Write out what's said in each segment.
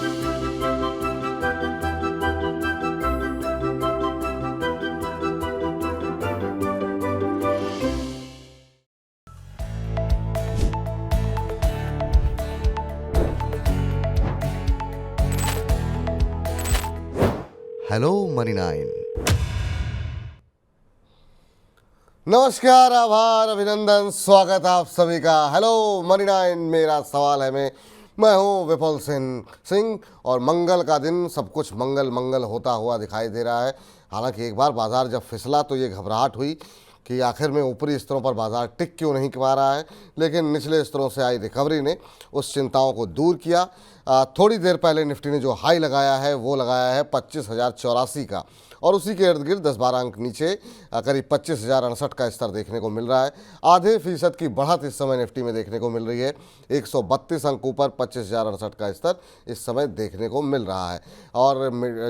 Hello money nine. नमस्कार, आभार, अभिनंदन, स्वागत आप सभी का। हेलो मनी नाइन, मेरा सवाल है मैं हूं विपुल सिंह और मंगल का दिन सब कुछ मंगल मंगल होता हुआ दिखाई दे रहा है। हालांकि एक बार बाजार जब फिसला तो ये घबराहट हुई कि आखिर में ऊपरी स्तरों पर बाजार टिक क्यों नहीं पा रहा है, लेकिन निचले स्तरों से आई रिकवरी ने उस चिंताओं को दूर किया। थोड़ी देर पहले निफ्टी ने जो हाई लगाया है वो लगाया है 25,084 का, और उसी के इर्द गिर्द 10-12 अंक नीचे करीब 25,068 का स्तर देखने को मिल रहा है। आधे फीसद की बढ़त इस समय निफ्टी में देखने को मिल रही है। 132 अंक ऊपर 25,068 का स्तर इस समय देखने को मिल रहा है। और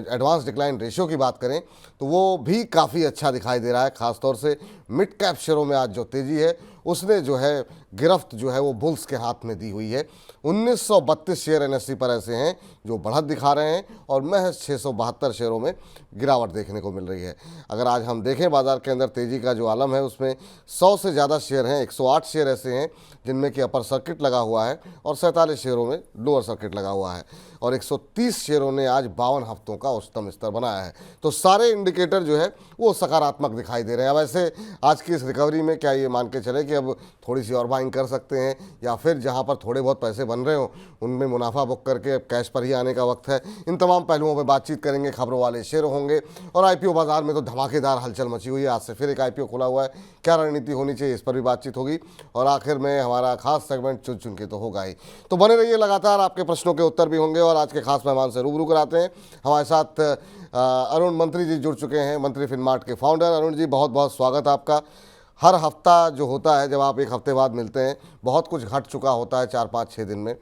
एडवांस डिक्लाइन रेशियो की बात करें तो वो भी काफ़ी अच्छा दिखाई दे रहा है। खासतौर से मिड कैप शेयरों में आज जो तेज़ी है उसने जो है गिरफ्त जो है वो बुल्स के हाथ में दी हुई है। 1932 शेयर एनएससी पर ऐसे हैं जो बढ़त दिखा रहे हैं और महज 672 शेयरों में गिरावट देखने को मिल रही है। अगर आज हम देखें बाजार के अंदर तेज़ी का जो आलम है उसमें 100 से ज़्यादा शेयर हैं। 108 शेयर ऐसे हैं जिनमें कि अपर सर्किट लगा हुआ है और 47 शेयरों में लोअर सर्किट लगा हुआ है, और 130 शेयरों ने आज 52 हफ्तों का उच्चतम स्तर बनाया है। तो सारे इंडिकेटर जो है वो सकारात्मक दिखाई दे रहे हैं। अब ऐसे आज की इस रिकवरी में क्या ये मान के चले कि अब थोड़ी सी और बाइंग कर सकते हैं, या फिर जहां पर थोड़े बहुत पैसे बन रहे हो उनमें मुनाफा बुक करके अब कैश पर ही आने का वक्त है? इन तमाम पहलुओं पर बातचीत करेंगे। खबरों वाले शेयर होंगे और आईपीओ बाजार में तो धमाकेदार हलचल मची हुई है। आज से फिर एक आईपीओ खुला हुआ है, क्या रणनीति होनी चाहिए इस पर भी बातचीत होगी। और आखिर में हमारा खास सेगमेंट चुन चुन के तो होगा ही। तो बने रहिए, लगातार आपके प्रश्नों के उत्तर भी होंगे और आज के खास मेहमान से रूबरू कराते हैं। हमारे साथ अरुण मंत्री जी जुड़ चुके हैं, मंत्री फिनमार्ट के फाउंडर। अरुण जी, बहुत बहुत स्वागत आपका। हर हफ्ता जो होता है, जब आप एक हफ्ते बाद मिलते हैं, बहुत कुछ घट चुका होता है 4-5-6 दिन में।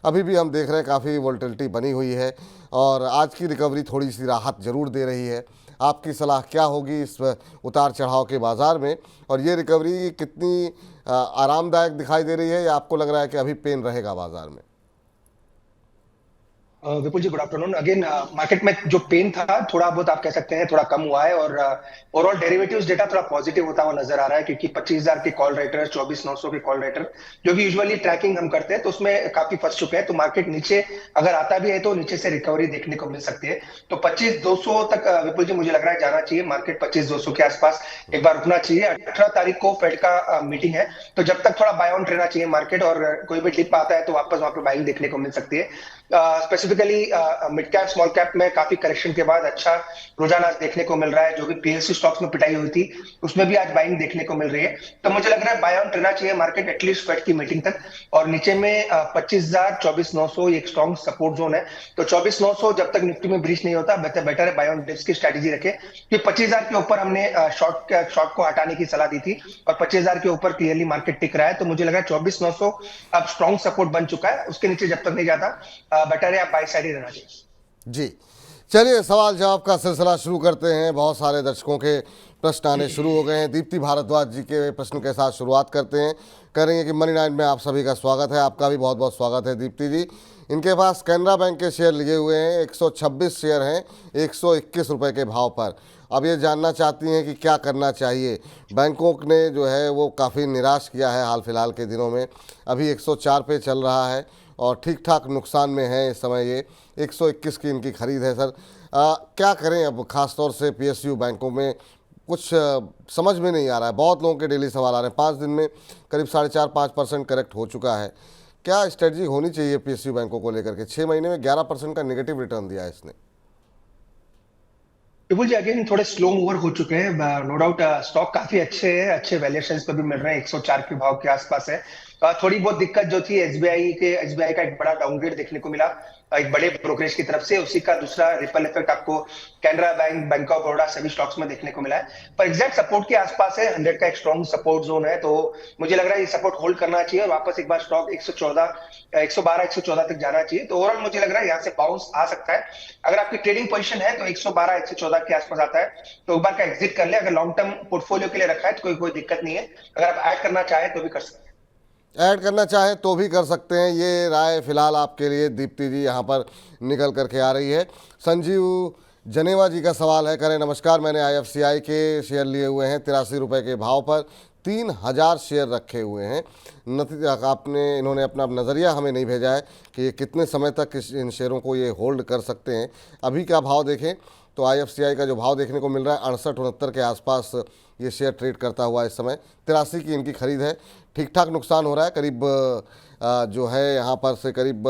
अभी भी हम देख रहे हैं काफ़ी वोलेटिलिटी बनी हुई है और आज की रिकवरी थोड़ी सी राहत ज़रूर दे रही है। आपकी सलाह क्या होगी इस उतार चढ़ाव के बाज़ार में, और ये रिकवरी कितनी आरामदायक दिखाई दे रही है, या आपको लग रहा है कि अभी पेन रहेगा बाज़ार में? विपुल जी, गुड आफ्टरनून अगेन। मार्केट में जो पेन था थोड़ा बहुत आप कह सकते हैं थोड़ा कम हुआ है, और ओवरऑल डेरिवेटिव्स डेटा थोड़ा पॉजिटिव होता हुआ नजर आ रहा है, क्योंकि 25,000 के कॉल रेटर, 24,900 के कॉल रेटर जो कि यूजुअली ट्रैकिंग हम करते हैं तो उसमें काफी फंस चुके हैं। तो मार्केट नीचे अगर आता भी है तो नीचे से रिकवरी देखने को मिल सकती है। तो 25,200 तक विपुल जी मुझे लग रहा है जाना चाहिए। मार्केट 25,200 के आसपास एक बार रुकना चाहिए। 18 तारीख को फेड का मीटिंग है, तो जब तक थोड़ा बाय ऑन रहना चाहिए मार्केट, और कोई भी डिप आता है तो वापस वहां पे बाइंग देखने को मिल सकती है। Specifically mid cap small cap में काफी करेक्शन के बाद अच्छा रुझान आज देखने को मिल रहा है। जो भी पीएलसी स्टॉक्स में पिटाई हुई थी उसमें भी आज बाइंग देखने को मिल रही है। तो मुझे लग रहा है बाय ऑन रहना चाहिए मार्केट एटलीस्ट फेड की मीटिंग तक। और नीचे में 25,000 24,900 एक स्ट्रॉन्ग सपोर्ट जोन है। तो 24,900 जब तक निफ्टी में ब्रीच नहीं होता बेटर है बाय ऑन डिप्स की स्ट्रेटेजी रखे, क्योंकि 25,000 के ऊपर हमने शॉर्ट को हटाने की सलाह दी थी और 25,000 के ऊपर क्लियरली मार्केट टिक रहा है। तो मुझे लगा 24,900 अब स्ट्रॉन्ग सपोर्ट बन चुका है। उसके नीचे जब तक नहीं जाता बेटर है आप बाय साइड ही रहना चाहिए। जी, चलिए सवाल जवाब का सिलसिला शुरू करते हैं। बहुत सारे दर्शकों के प्रश्न आने शुरू हो गए हैं। दीप्ति भारद्वाज जी के प्रश्न के साथ शुरुआत करते हैं। करेंगे कि मनी नाइन में आप सभी का स्वागत है। आपका भी बहुत बहुत स्वागत है दीप्ति जी। इनके पास कैनरा बैंक के शेयर लिए हुए हैं, 126 शेयर हैं 121 रुपये के भाव पर। अब ये जानना चाहती हैं कि क्या करना चाहिए। बैंकों ने जो है वो काफ़ी निराश किया है हाल फिलहाल के दिनों में। अभी 104 पे चल रहा है और ठीक ठाक नुकसान में है इस समय। ये 121 की इनकी खरीद है। सर क्या करें अब, ख़ास तौर से पीएसयू बैंकों में कुछ समझ में नहीं आ रहा है। बहुत लोगों के डेली सवाल आ रहे हैं। 5 दिन में करीब 4.5-5% करेक्ट हो चुका है। क्या स्ट्रेटजी होनी चाहिए पीएसयू बैंकों को लेकर के? 6 महीने में 11% का नेगेटिव रिटर्न दिया है इसने। विपुल जी अगेन थोड़े स्लो मूवर हो चुके हैं, नो डाउट। स्टॉक काफी अच्छे हैं, अच्छे वैल्यूएशंस पे भी मिल रहे हैं, 104 के भाव के आसपास है। थोड़ी बहुत दिक्कत जो थी एसबीआई का एक बड़ा डाउनग्रेड देखने को मिला एक बड़े ब्रोकरेज की तरफ से। उसी का दूसरा रिपल इफेक्ट आपको Canara bank, bank of Baroda सभी स्टॉक्स में देखने को मिला है। पर एग्जैक्ट सपोर्ट के आसपास है, 100 का एक स्ट्रॉन्ग सपोर्ट जोन है। तो मुझे लग रहा है ये सपोर्ट होल्ड करना चाहिए और वापस एक बार स्टॉक 112-114 तक जाना चाहिए। तो ओवरऑल मुझे लग रहा है यहाँ से बाउंस आ सकता है। अगर आपकी ट्रेडिंग पोजीशन है तो 112-114 के आसपास आता है तो एक बार का एग्जिट कर ले। अगर लॉन्ग टर्म पोर्टफोलियो के लिए रखा है तो कोई दिक्कत नहीं है। अगर आप ऐड करना चाहे तो भी कर सकते हैं। ऐड करना चाहें तो भी कर सकते हैं। ये राय फिलहाल आपके लिए दीप्ति जी यहाँ पर निकल करके आ रही है। संजीव जनेवा जी का सवाल है, करें नमस्कार, मैंने IFCI के शेयर लिए हुए हैं 83 रुपये के भाव पर, 3000 शेयर रखे हुए हैं। नतीजा आपने इन्होंने अपना नज़रिया हमें नहीं भेजा है कि ये कितने समय तक इन शेयरों को ये होल्ड कर सकते हैं। अभी क्या भाव देखें तो IFCI का जो भाव देखने को मिल रहा है 68-69 के आसपास ये शेयर ट्रेड करता हुआ इस समय। 83 की इनकी खरीद है। ठीक ठाक नुकसान हो रहा है, करीब जो है यहाँ पर से करीब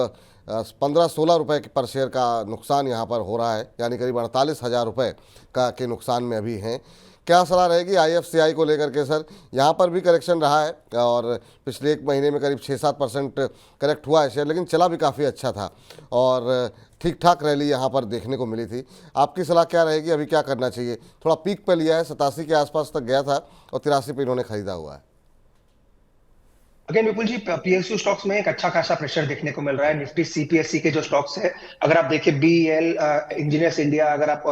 15-16 रुपये पर शेयर का नुकसान यहाँ पर हो रहा है, यानी करीब 48,000 रुपये का के नुकसान में अभी हैं। क्या सलाह रहेगी IFCI को लेकर के सर? यहाँ पर भी करेक्शन रहा है और पिछले एक महीने में करीब 6-7% करेक्ट हुआ है शेयर, लेकिन चला भी काफ़ी अच्छा था और ठीक ठाक रैली यहाँ पर देखने को मिली थी। आपकी सलाह क्या रहेगी, अभी क्या करना चाहिए? थोड़ा पीक पर लिया है, 87 के आसपास तक गया था और 83 पे इन्होंने खरीदा हुआ है। अगेन विपुल जी, PSU स्टॉक्स में एक अच्छा खासा प्रेशर देखने को मिल रहा है। निफ्टी CPSE के जो स्टॉक्स है, अगर आप देखें BEL, इंजीनियर्स इंडिया, अगर आप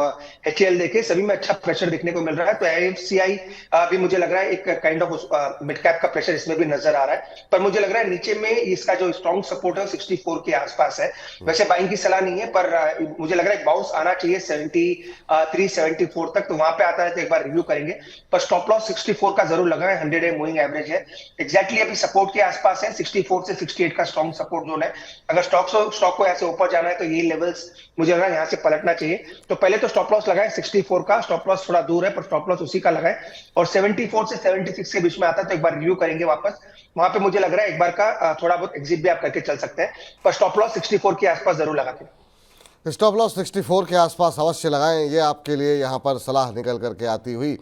HAL देखें, सभी में अच्छा प्रेशर देखने को मिल रहा है। तो IFCI भी मुझे लग रहा है एक काइंड ऑफ मिड कैप का प्रेशर इसमें भी नजर आ रहा है, पर मुझे लग रहा है नीचे में इसका जो स्ट्रॉन्ग सपोर्ट है 64 के आसपास है। वैसे बाइंग की सलाह नहीं है, पर मुझे लग रहा है बाउंस आना चाहिए 73-74 तक, तो वहां पे आता है तो एक बार रिव्यू करेंगे। पर स्टॉप लॉस 64 का जरूर लगा है, 100 डे मूविंग एवरेज है। एग्जैक्टली अभी सपोर्ट के आसपास है, 64 से 68 का स्ट्रॉन्ग सपोर्ट जोन है। अगर स्टॉक को ऐसे ऊपर जाना है तो ये लेवल्स मुझे लग रहा है यहाँ से पलटना चाहिए। तो पहले तो स्टॉप लॉस लगाए 64 का, स्टॉप लॉस थोड़ा दूर है पर स्टॉप लॉस उसी का लगाए, और 74 से 76 के बीच में आता है तो एक बार रिव्यू करेंगे वापस। वहां पे मुझे लग रहा है एक बार का थोड़ा बहुत एग्जिट भी आप करके चल सकते हैं, पर स्टॉप लॉस 64 के आसपास जरूर लगाते। स्टॉप लॉस 64 के आसपास अवश्य लगाएं, ये आपके लिए यहाँ पर सलाह निकल करके आती हुई।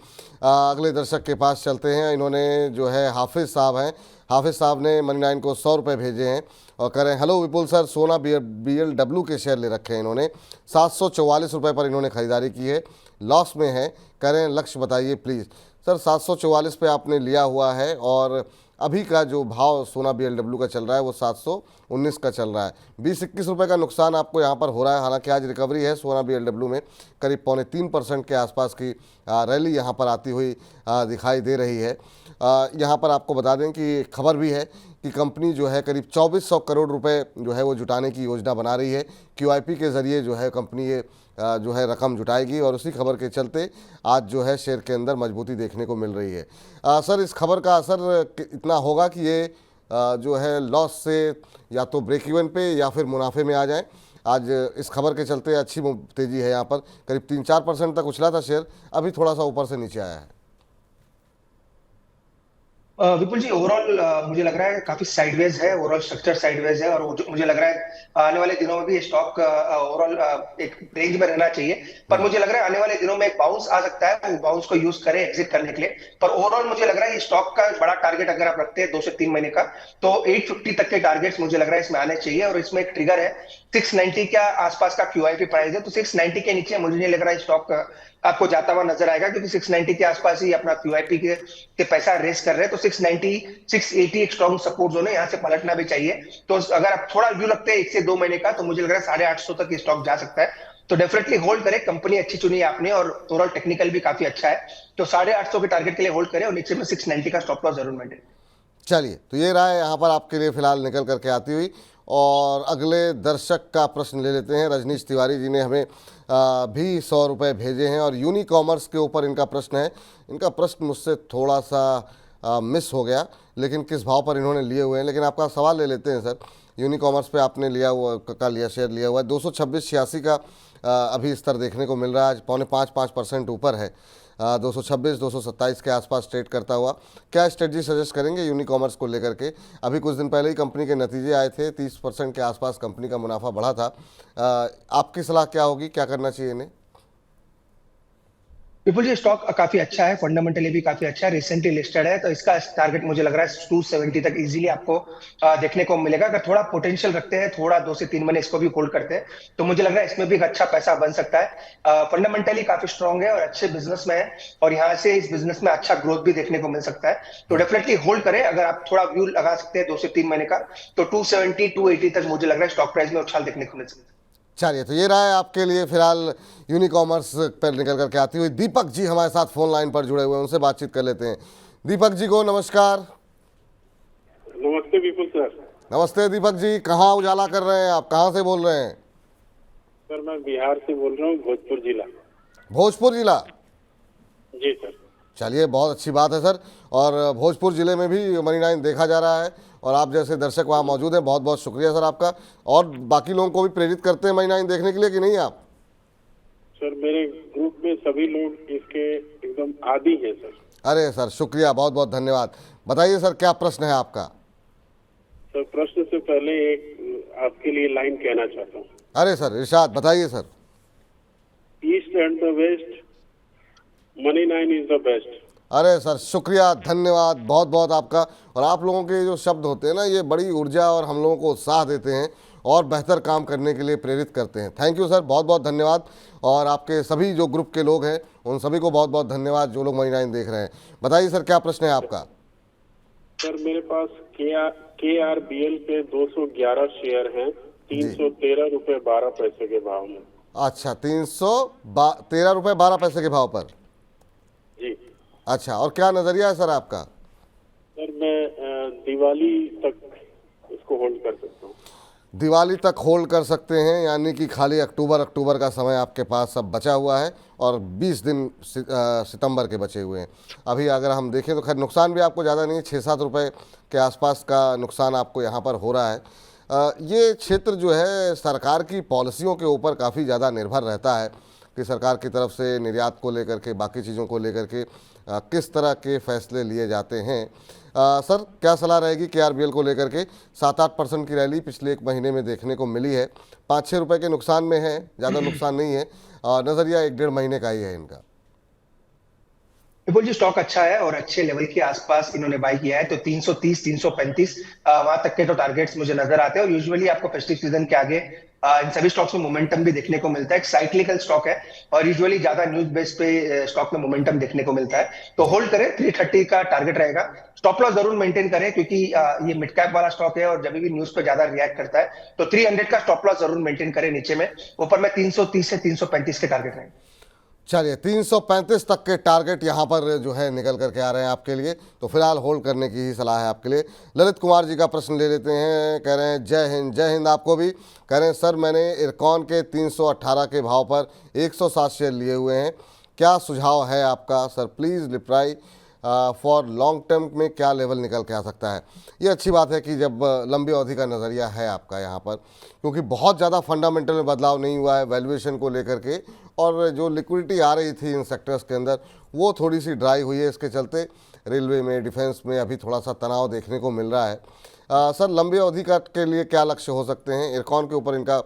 अगले दर्शक के पास चलते हैं। इन्होंने जो है हाफिज़ साहब हैं, हाफिज़ साहब ने मनी9 को 100 रुपये भेजे हैं और कह रहे हैं, हेलो विपुल सर, सोना BLW के शेयर ले रखे हैं इन्होंने, 744 रुपये पर इन्होंने ख़रीदारी की है, लॉस में है, कह रहे हैं लक्ष्य बताइए प्लीज़। सर 744 पे आपने लिया हुआ है और अभी का जो भाव सोना BLW का चल रहा है वो 719 का चल रहा है, 20-21 रुपये का नुकसान आपको यहाँ पर हो रहा है। हालांकि आज रिकवरी है सोना BLW में, करीब 3.25% के आसपास की रैली यहाँ पर आती हुई दिखाई दे रही है। यहाँ पर आपको बता दें कि खबर भी है कि कंपनी जो है करीब 2400 करोड़ रुपए जो है वो जुटाने की योजना बना रही है। QIP के ज़रिए जो है कंपनी ये जो है रकम जुटाएगी और उसी खबर के चलते आज जो है शेयर के अंदर मजबूती देखने को मिल रही है। सर इस खबर का असर इतना होगा कि ये जो है लॉस से या तो ब्रेक इवन पे या फिर मुनाफे में आ जाए? आज इस खबर के चलते अच्छी तेज़ी है, यहाँ पर करीब 3-4% तक उछला था शेयर, अभी थोड़ा सा ऊपर से नीचे आया है। विपुल जी, ओवरऑल मुझे लग रहा है काफी साइडवेज है, ओवरऑल स्ट्रक्चर साइडवेज है, और मुझे लग रहा है आने वाले दिनों में भी स्टॉक ओवरऑल एक रेंज में रहना चाहिए। पर मुझे लग रहा है आने वाले दिनों में एक बाउंस आ सकता है, वो बाउंस को यूज करें एग्जिट करने के लिए। पर ओवरऑल मुझे लग रहा है ये स्टॉक का बड़ा टारगेट अगर आप रखते हैं 2 से 3 महीने का, तो 850 तक के टारगेट्स मुझे लग रहा है इसमें आने चाहिए। और इसमें एक ट्रिगर है 690 के आसपास का QIP प्राइस है, तो 690 के नीचे मुझे नहीं लग रहा है स्टॉक आपको जाता हुआ नजर आएगा, क्योंकि 690 के आसपास ही अपना QIP के पैसा रेस कर रहे हैं। तो 690 680 एक स्ट्रॉन्ग सपोर्ट जोन है, यहाँ से पलटना भी चाहिए। तो अगर आप थोड़ा व्यू रखते हैं 1 से 2 महीने का, तो मुझे लग रहा है 850 तक स्टॉक जा सकता है। तो डेफिनेटली होल्ड करें, कंपनी अच्छी चुनी है आपने और ओवरऑल टेक्निकल भी काफी अच्छा है, तो 850 के टारगेट के लिए होल्ड करें और नीचे में 690 का स्टॉप लॉस जरूर मेंटेन। चलिए, तो ये राय यहाँ पर आपके लिए फिलहाल निकल करके आती हुई, और अगले दर्शक का प्रश्न ले लेते हैं। रजनीश तिवारी जी ने हमें भी 100 रुपये भेजे हैं और यूनिकॉमर्स के ऊपर इनका प्रश्न है। इनका प्रश्न मुझसे थोड़ा सा मिस हो गया, लेकिन किस भाव पर इन्होंने लिए हुए हैं, लेकिन आपका सवाल ले लेते हैं सर। यूनिकॉमर्स पे आपने लिया हुआ शेयर लिया हुआ है 226-86 का अभी स्तर देखने को मिल रहा है, आज 4.5% ऊपर है, 226-227 के आसपास ट्रेड करता हुआ। क्या स्ट्रेटजी सजेस्ट करेंगे यूनिकॉमर्स को लेकर के? अभी कुछ दिन पहले ही कंपनी के नतीजे आए थे, 30% के आसपास कंपनी का मुनाफा बढ़ा था। आपकी सलाह क्या होगी, क्या करना चाहिए इन्हें? विपुल जी, स्टॉक काफी अच्छा है, फंडामेंटली भी काफी अच्छा है, रिसेंटली लिस्टेड है, तो इसका टारगेट मुझे लग रहा है 270 तक इजीली आपको देखने को मिलेगा। अगर थोड़ा पोटेंशियल रखते हैं, थोड़ा 2 से 3 महीने इसको भी होल्ड करते हैं, तो मुझे लग रहा है इसमें भी एक अच्छा पैसा बन सकता है। फंडामेंटली काफी स्ट्रॉन्ग है और अच्छे बिजनेस में है, और यहाँ से इस बिजनेस में अच्छा ग्रोथ भी देखने को मिल सकता है। तो डेफिनेटली होल्ड करें। अगर आप थोड़ा व्यू लगा सकते हैं 2 से 3 महीने का, तो 270-280 तक मुझे लग रहा है स्टॉक प्राइस में उछाल देखने को मिल सकता है। चलिए, तो ये राय आपके लिए फिलहाल यूनिकॉमर्स पर निकल करके आती हुई। दीपक जी हमारे साथ फोन लाइन पर जुड़े हुए हैं, उनसे बातचीत कर लेते हैं। दीपक जी को नमस्कार। नमस्ते विपुल सर। नमस्ते दीपक जी, कहाँ उजाला कर रहे हैं आप, कहाँ से बोल रहे हैं? सर मैं बिहार से बोल रहा हूँ, भोजपुर जिला। भोजपुर जिला। जी सर। चलिए, बहुत अच्छी बात है सर। और भोजपुर जिले में भी मनी 9 देखा जा रहा है और आप जैसे दर्शक वहाँ मौजूद हैं, बहुत बहुत शुक्रिया सर आपका। और बाकी लोगों को भी प्रेरित करते हैं मनी 9 देखने के लिए कि नहीं आप? सर मेरे ग्रुप में सभी लोग इसके एकदम आदी हैं सर। अरे सर शुक्रिया, बहुत बहुत धन्यवाद। बताइए सर, क्या प्रश्न है आपका? सर प्रश्न से पहले एक आपके लिए लाइन कहना चाहता हूँ। अरे सर इरशाद, बताइए sir. East and the west, money 9 is the best. अरे सर शुक्रिया, धन्यवाद बहुत बहुत आपका। और आप लोगों के जो शब्द होते हैं ना, ये बड़ी ऊर्जा और हम लोगों को उत्साह देते हैं और बेहतर काम करने के लिए प्रेरित करते हैं। थैंक यू सर, बहुत बहुत धन्यवाद। और आपके सभी जो ग्रुप के लोग हैं उन सभी को बहुत बहुत धन्यवाद जो लोग मनी 9 देख रहे हैं। बताइए सर, क्या प्रश्न है आपका? सर मेरे पास KRBL पे 211 शेयर हैं, 313 रुपये 12 पैसे के भाव में। अच्छा, 313 रुपये 12 पैसे के भाव पर। जी अच्छा, और क्या नज़रिया है सर आपका? सर मैं दिवाली तक इसको होल्ड कर सकता हूँ। दिवाली तक होल्ड कर सकते हैं, यानी कि खाली अक्टूबर का समय आपके पास सब बचा हुआ है और 20 दिन सितंबर के बचे हुए हैं। अभी अगर हम देखें तो खैर नुकसान भी आपको ज़्यादा नहीं है, 6-7 रुपये के आसपास का नुकसान आपको यहाँ पर हो रहा है। ये क्षेत्र जो है सरकार की पॉलिसियों के ऊपर काफ़ी ज़्यादा निर्भर रहता है कि सरकार की तरफ से निर्यात को लेकर के, बाकी चीज़ों को लेकर के किस तरह के फैसले लिए जाते हैं। सर क्या सलाह रहेगी KRBL को लेकर के? 7-8% की रैली पिछले एक महीने में देखने को मिली है, 5-6 रुपये के नुकसान में है, ज़्यादा नुकसान नहीं है। नज़रिया 1-1.5 महीने का ही है इनका। विपुल जी, स्टॉक अच्छा है और अच्छे लेवल के आसपास इन्होंने बाई किया है, तो 330 335 वहां तक के तो टारगेट्स मुझे नजर आते हैं। और यूजुअली आपको फेस्टिव सीजन के आगे इन सभी स्टॉक्स में मोमेंटम भी देखने को मिलता है। एक साइक्लिकल स्टॉक है और यूजुअली ज्यादा न्यूज बेस पे स्टॉक में मोमेंटम देखने को मिलता है, तो होल्ड करें। 330 का टारगेट रहेगा। स्टॉप लॉस जरूर मेंटेन करें क्योंकि ये मिड कैप वाला स्टॉक है और जब भी न्यूज पे ज्यादा रिएक्ट करता है तो 300 का स्टॉप लॉस जरूर मेंटेन करें नीचे में। ऊपर में 330 से 335 के टारगेट रहेंगे। चलिए, 335 तक के टारगेट यहाँ पर जो है निकल करके आ रहे हैं आपके लिए, तो फिलहाल होल्ड करने की ही सलाह है आपके लिए। ललित कुमार जी का प्रश्न ले लेते हैं। कह रहे हैं जय हिंद। जय हिंद आपको भी। कह रहे हैं सर मैंने इरकॉन के 318 के भाव पर 107 शेयर लिए हुए हैं, क्या सुझाव है आपका sir? Please reply for long term में क्या लेवल निकल के आ सकता है? ये अच्छी बात है कि जब लंबी अवधि का नज़रिया है आपका यहाँ पर, क्योंकि बहुत ज़्यादा फंडामेंटल में बदलाव नहीं हुआ है वैल्यूएशन को लेकर के, और जो लिक्विडिटी आ रही थी इन सेक्टर्स के अंदर वो थोड़ी सी ड्राई हुई है। इसके चलते रेलवे में, डिफेंस में अभी थोड़ा सा तनाव देखने को मिल रहा है। सर लंबी अवधि का के लिए क्या लक्ष्य हो सकते हैं? इरकॉन के ऊपर इनका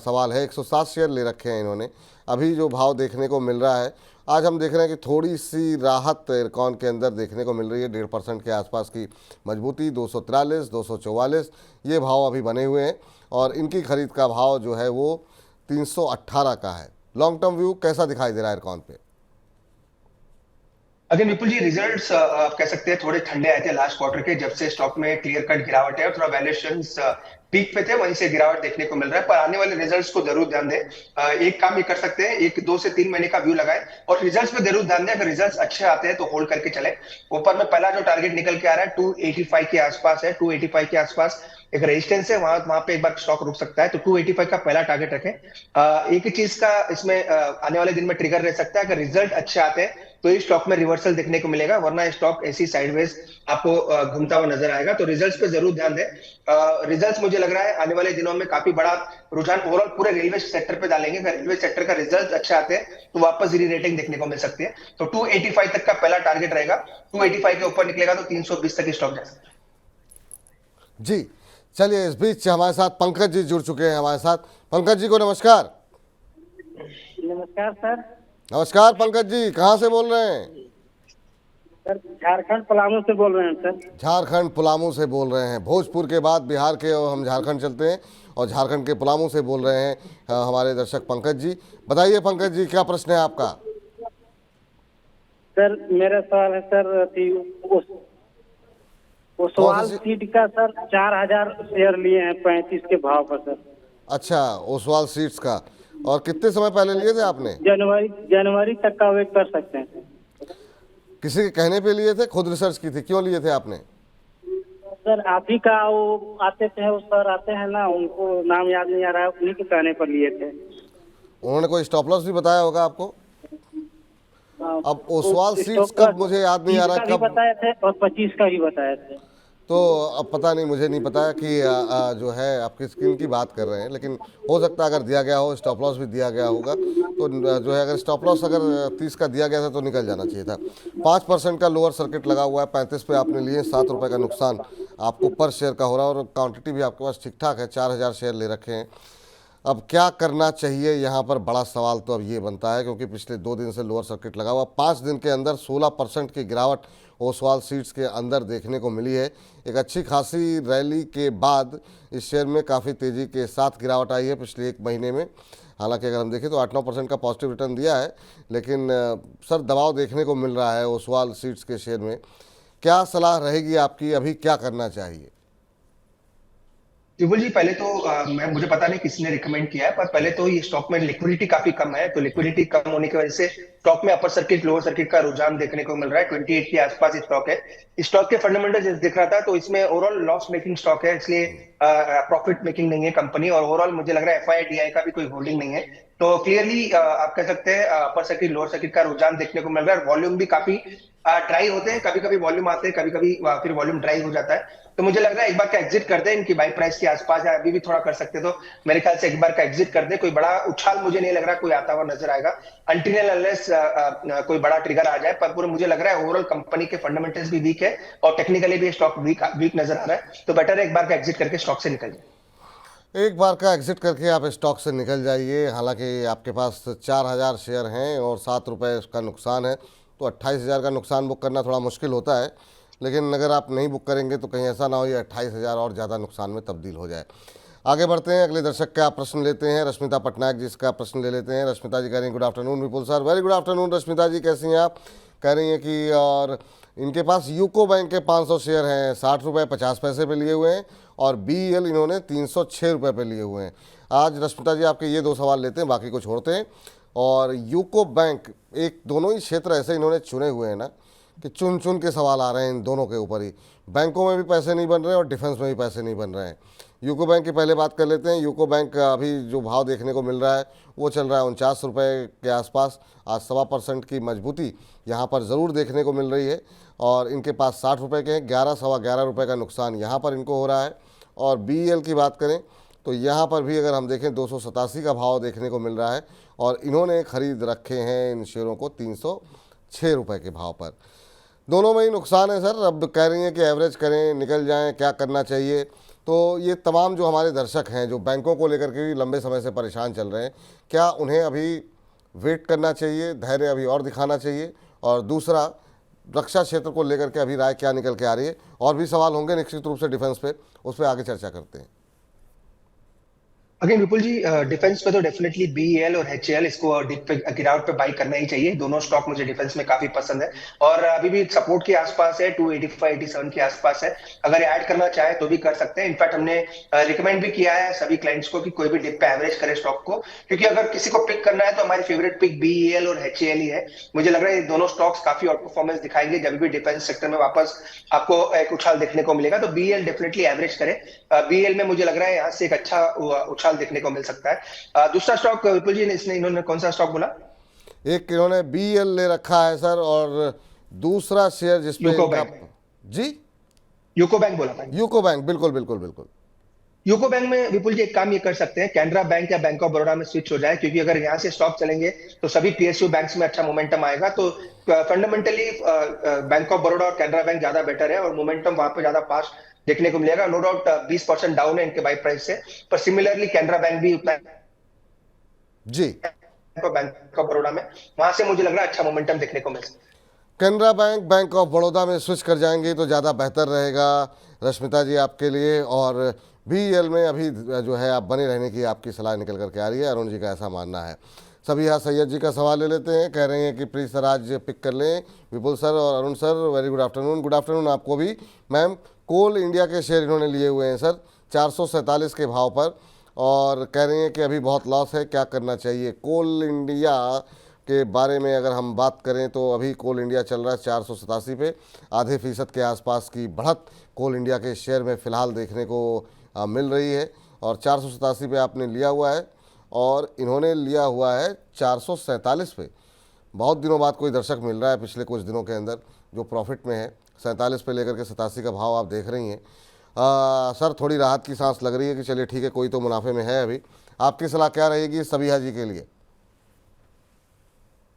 सवाल है। 107 शेयर ले रखे हैं इन्होंने। अभी जो भाव देखने को मिल रहा है, आज हम देख रहे हैं कि थोड़ी सी राहत इरकॉन के अंदर देखने को मिल रही है। 1.5% के आसपास की मजबूती, 243, 244 ये भाव अभी बने हुए हैं और इनकी खरीद का भाव जो है वो 318 का है। लॉन्ग टर्म व्यू कैसा दिखाई दे रहा है इरकॉन पे? अगेन विपुल जी, रिजल्ट्स आप कह सकते हैं थोड़े ठंडे आए थे लास्ट क्वार्टर के, जब से स्टॉक में क्लियर कट गिरावट है और थोड़ा वैल्यूएशंस पीक पे थे, वहीं से गिरावट देखने को मिल रहा है। पर आने वाले रिजल्ट्स को जरूर ध्यान दें। एक काम ये कर सकते हैं, 2 से 3 महीने का व्यू लगाएं और रिजल्ट्स पे जरूर ध्यान दें। अगर रिजल्ट्स अच्छे आते हैं तो होल्ड करके चले। ऊपर में पहला जो टारगेट निकल के आ रहा है 285 के आसपास है। 285 के आसपास एक रेजिस्टेंस है, वहां पे एक बार स्टॉक रुक सकता है, तो 285 का पहला टारगेट रखें। एक ही चीज का इसमें आने वाले दिन में ट्रिगर रह सकता है, अगर रिजल्ट अच्छे आते हैं तो इस स्टॉक में रिवर्सल देखने को मिलेगा, वरना स्टॉक ऐसी साइडवेज आपको घूमता हुआ नजर आएगा। तो रिजल्ट्स पे जरूर ध्यान दें। रिजल्ट्स मुझे लग रहा है आने वाले दिनों में काफी बड़ा रुझान ओवरऑल पूरे रेलवे सेक्टर पे डालेंगे। अगर रेलवे सेक्टर का रिजल्ट अच्छे आते हैं तो वापस री रेटिंग देखने को मिल सकती है। तो 285 तक का पहला टारगेट रहेगा। 285 के ऊपर निकलेगा तो 320 तक स्टॉक जा सकता है। जी चलिए, इस बीच हमारे साथ पंकज जी जुड़ चुके हैं हमारे साथ। पंकज जी को नमस्कार। नमस्कार सर। नमस्कार पंकज जी, कहाँ से बोल रहे हैं? सर झारखंड पलामू से बोल रहे हैं सर। झारखंड पलामू से बोल रहे हैं। भोजपुर के बाद बिहार के और हम झारखंड चलते हैं और झारखंड के पलामू से बोल रहे हैं हमारे दर्शक पंकज जी। बताइए पंकज जी, क्या प्रश्न है आपका? सर मेरा सवाल है सर ओसवाल सीड का सर 4000 शेयर लिए हैं 35 के भाव पर सर। अच्छा, ओसवाल सीड्स का। और कितने समय पहले लिए थे आपने? जनवरी तक का वेट कर सकते हैं। किसी के कहने पे लिए थे, खुद रिसर्च की थी? क्यों लिए थे आपने? सर आप ही का वो आते थे, वो सर आते हैं ना, उनको नाम याद नहीं आ रहा है, उन्हीं के कहने पर लिए थे। उन्होंने कोई स्टॉप लॉस भी बताया होगा आपको? अब ओसवाल उस सीड्स स्टॉक कब, मुझे याद नहीं आ 30 रहा का भी कब, बताए थे और 25 का भी बताए थे। तो अब पता नहीं, मुझे नहीं पता कि जो है आप किस किन की बात कर रहे हैं, लेकिन हो सकता है अगर दिया गया हो, स्टॉप लॉस भी दिया गया होगा, तो जो है अगर स्टॉप लॉस अगर 30 का दिया गया था तो निकल जाना चाहिए था। 5% का लोअर सर्किट लगा हुआ है, 35 पे आपने लिए, 7 रुपये का नुकसान आपको पर शेयर का हो रहा है, और क्वांटिटी भी आपके पास ठीक ठाक है, 4000 शेयर ले रखे हैं। अब क्या करना चाहिए यहाँ पर, बड़ा सवाल तो अब ये बनता है, क्योंकि पिछले 2 दिन से लोअर सर्किट लगा हुआ, 5 दिन के अंदर 16% की गिरावट ओसवाल सीड्स के अंदर देखने को मिली है। एक अच्छी खासी रैली के बाद इस शेयर में काफ़ी तेज़ी के साथ गिरावट आई है पिछले 1 महीने में। हालांकि अगर हम देखें तो 8-9% का पॉजिटिव रिटर्न दिया है, लेकिन सर दबाव देखने को मिल रहा है ओसवाल सीड्स के शेयर में। क्या सलाह रहेगी आपकी, अभी क्या करना चाहिए? विपुल जी, पहले तो मुझे पता नहीं किसने रिकमेंड किया है, पर पहले तो ये स्टॉक में लिक्विडिटी काफी कम है, तो लिक्विडिटी कम होने की वजह से स्टॉक में अपर सर्किट लोअर सर्किट का रुझान देखने को मिल रहा है। 28 के आसपास स्टॉक है। स्टॉक के फंडामेंटल दिख रहा था, तो इसमें ओवरऑल लॉस मेकिंग स्टॉक है, इसलिए प्रॉफिट मेकिंग नहीं है कंपनी, और ओवरऑल मुझे लग रहा है FIDI का भी कोई होल्डिंग नहीं है। तो क्लियरली आप कह सकते हैं अपर सर्किट लोअर सर्किट का रुझान देखने को मिल रहा है। वॉल्यूम भी काफी ड्राई होते हैं, कभी कभी वॉल्यूम आते हैं, कभी कभी फिर वॉल्यूम ड्राई हो जाता है। तो मुझे लग रहा है एक बार का एग्जिट कर दे, इनकी बाई प्राइस के आसपास है, अभी भी थोड़ा कर सकते, तो मेरे ख्याल से एक बार का एग्जिट कर दे। कोई बड़ा उछाल मुझे नहीं लग रहा कोई आता हुआ नजर आएगा, अनटिल अनलेस कोई बड़ा ट्रिगर आ जाए। पर पूरा मुझे लग रहा है ओवरऑल कंपनी के फंडामेंटल्स भी वीक है, और टेक्निकली भी स्टॉक वीक नजर आ रहा है, तो बेटर है एक बार का एग्जिट करके स्टॉक से निकल जाए। एक बार का एग्जिट करके आप स्टॉक से निकल जाइए। हालांकि आपके पास 4000 शेयर हैं और 7 रुपये उसका नुकसान है, तो 28,000 का नुकसान बुक करना थोड़ा मुश्किल होता है। लेकिन अगर आप नहीं बुक करेंगे तो कहीं ऐसा ना हो ये 28,000 और ज़्यादा नुकसान में तब्दील हो जाए। आगे बढ़ते हैं, अगले दर्शक का प्रश्न लेते हैं। रश्मिता पटनायक जी इसका प्रश्न ले लेते हैं। रश्मिता जी कह रही हैं, good afternoon Vipul sir. Very good afternoon Rashmita ji, कैसी हैं आप? कह रही हैं कि और इनके पास यूको बैंक के 500 शेयर हैं, 60 रुपये 50 पैसे पे लिए हुए हैं, और BEL इन्होंने 306 रुपये पे लिए हुए हैं। आज रश्मिता जी आपके ये 2 सवाल लेते हैं, बाकी को छोड़ते हैं। और यूको बैंक, एक दोनों ही क्षेत्र ऐसे इन्होंने चुने हुए हैं ना कि चुन चुन के सवाल आ रहे हैं इन दोनों के ऊपर ही। बैंकों में भी पैसे नहीं बन रहे और डिफेंस में भी पैसे नहीं बन रहे हैं। यूको बैंक की पहले बात कर लेते हैं। यूको बैंक का अभी जो भाव देखने को मिल रहा है वो चल रहा है 49 रुपये के आसपास। आज 1.25% की मजबूती यहाँ पर ज़रूर देखने को मिल रही है, और इनके पास 60 रुपये के हैं। 11-11.25 रुपये का नुकसान यहाँ पर इनको हो रहा है। और BEL की बात करें तो यहाँ पर भी अगर हम देखें 287 का भाव देखने को मिल रहा है, और इन्होंने ख़रीद रखे हैं इन शेयरों को 306 रुपये के भाव पर। दोनों में ही नुकसान है सर। अब कह रही हैं कि एवरेज करें, निकल जाएं, क्या करना चाहिए? तो ये तमाम जो हमारे दर्शक हैं जो बैंकों को लेकर के भी लंबे समय से परेशान चल रहे हैं, क्या उन्हें अभी वेट करना चाहिए, धैर्य अभी और दिखाना चाहिए? और दूसरा, रक्षा क्षेत्र को लेकर के अभी राय क्या निकल के आ रही है? और भी सवाल होंगे निश्चित रूप से डिफेंस पे, उस पर आगे चर्चा करते हैं। अगेन विपुल जी, डिफेंस पे तो डेफिनेटली BEL और HAL इसको गिरावट पे बाई करना ही चाहिए। दोनों स्टॉक मुझे डिफेंस में काफी पसंद है, और अभी भी सपोर्ट के आसपास है, 285-87 के आसपास है। अगर ऐड करना चाहे तो भी कर सकते हैं। इनफैक्ट हमने रिकमेंड भी किया है सभी क्लाइंट्स को कि कोई भी डिप पे एवरेज करे स्टॉक को, क्योंकि अगर किसी को पिक करना है तो हमारी फेवरेट पिक BEL और HAL ही है। मुझे लग रहा है ये दोनों स्टॉक्स काफी आउट परफॉर्मेंस दिखाएंगे जब भी डिफेंस सेक्टर में वापस आपको एक उछाल देखने को मिलेगा। तो BEL डेफिनेटली एवरेज करे। BEL में मुझे लग रहा है यहाँ से एक अच्छा उछाल देखने को मिल सकता है। दूसरा स्टॉक विपुल जी ने इन्होंने कौन सा स्टॉक बोला? एक इन्होंने BEL ले रखा है सर, और दूसरा शेयर जिसपे यूको बैंक। जी, यूको बैंक बोला था। यूको बैंक, बिल्कुल बिल्कुल बिल्कुल। यूको बैंक में विपुल जी एक काम ये कर सकते हैं, कैनरा बैंक या बैंक ऑफ बड़ौदा में स्विच हो जाए, क्योंकि अगर यहाँ से स्टॉक चलेंगे तो सभी PSU बैंक्स में अच्छा मोमेंटम आएगा। तो फंडामेंटली बैंक ऑफ बड़ौदा और कैनरा बैंक ज्यादा बेटर है, और मोमेंटम वहां पे ज्यादा फास्ट देखने को मिलेगा। नो डाउट 20% डाउन है इनके बाई प्राइस से, पर सिमिलरली कैनरा बैंक भी उतना जी, बैंक ऑफ बड़ौदा में, वहां से मुझे लग रहा है अच्छा मोमेंटम देखने को मिल सकता है। Canara bank, bank of Baroda में स्विच कर जाएंगे तो ज़्यादा बेहतर रहेगा रश्मिता जी आपके लिए। और BEL में अभी जो है आप बने रहने की आपकी सलाह निकल करके आ रही है, अरुण जी का ऐसा मानना है। सबिहा सैयद जी का सवाल ले लेते हैं। कह रहे हैं कि प्लीज़ सर आज पिक कर लें विपुल सर और Arun sir. Very good afternoon. Good afternoon आपको भी मैम। कोल इंडिया के शेयर इन्होंने लिए हुए हैं सर 447 के भाव पर, और कह रही हैं कि अभी बहुत लॉस है, क्या करना चाहिए? कोल इंडिया के बारे में अगर हम बात करें तो अभी कोल इंडिया चल रहा है 487 पे, आधे फीसद के आसपास की बढ़त कोल इंडिया के शेयर में फ़िलहाल देखने को मिल रही है। और 487 पे आपने लिया हुआ है और इन्होंने लिया हुआ है 447 पे। बहुत दिनों बाद कोई दर्शक मिल रहा है पिछले कुछ दिनों के अंदर जो प्रॉफिट में है। 47 पे लेकर के 87 का भाव आप देख रही हैं। सर थोड़ी राहत की सांस लग रही है कि चलिए ठीक है, कोई तो मुनाफे में है। अभी आपकी सलाह क्या रहेगी सबिहा जी के लिए?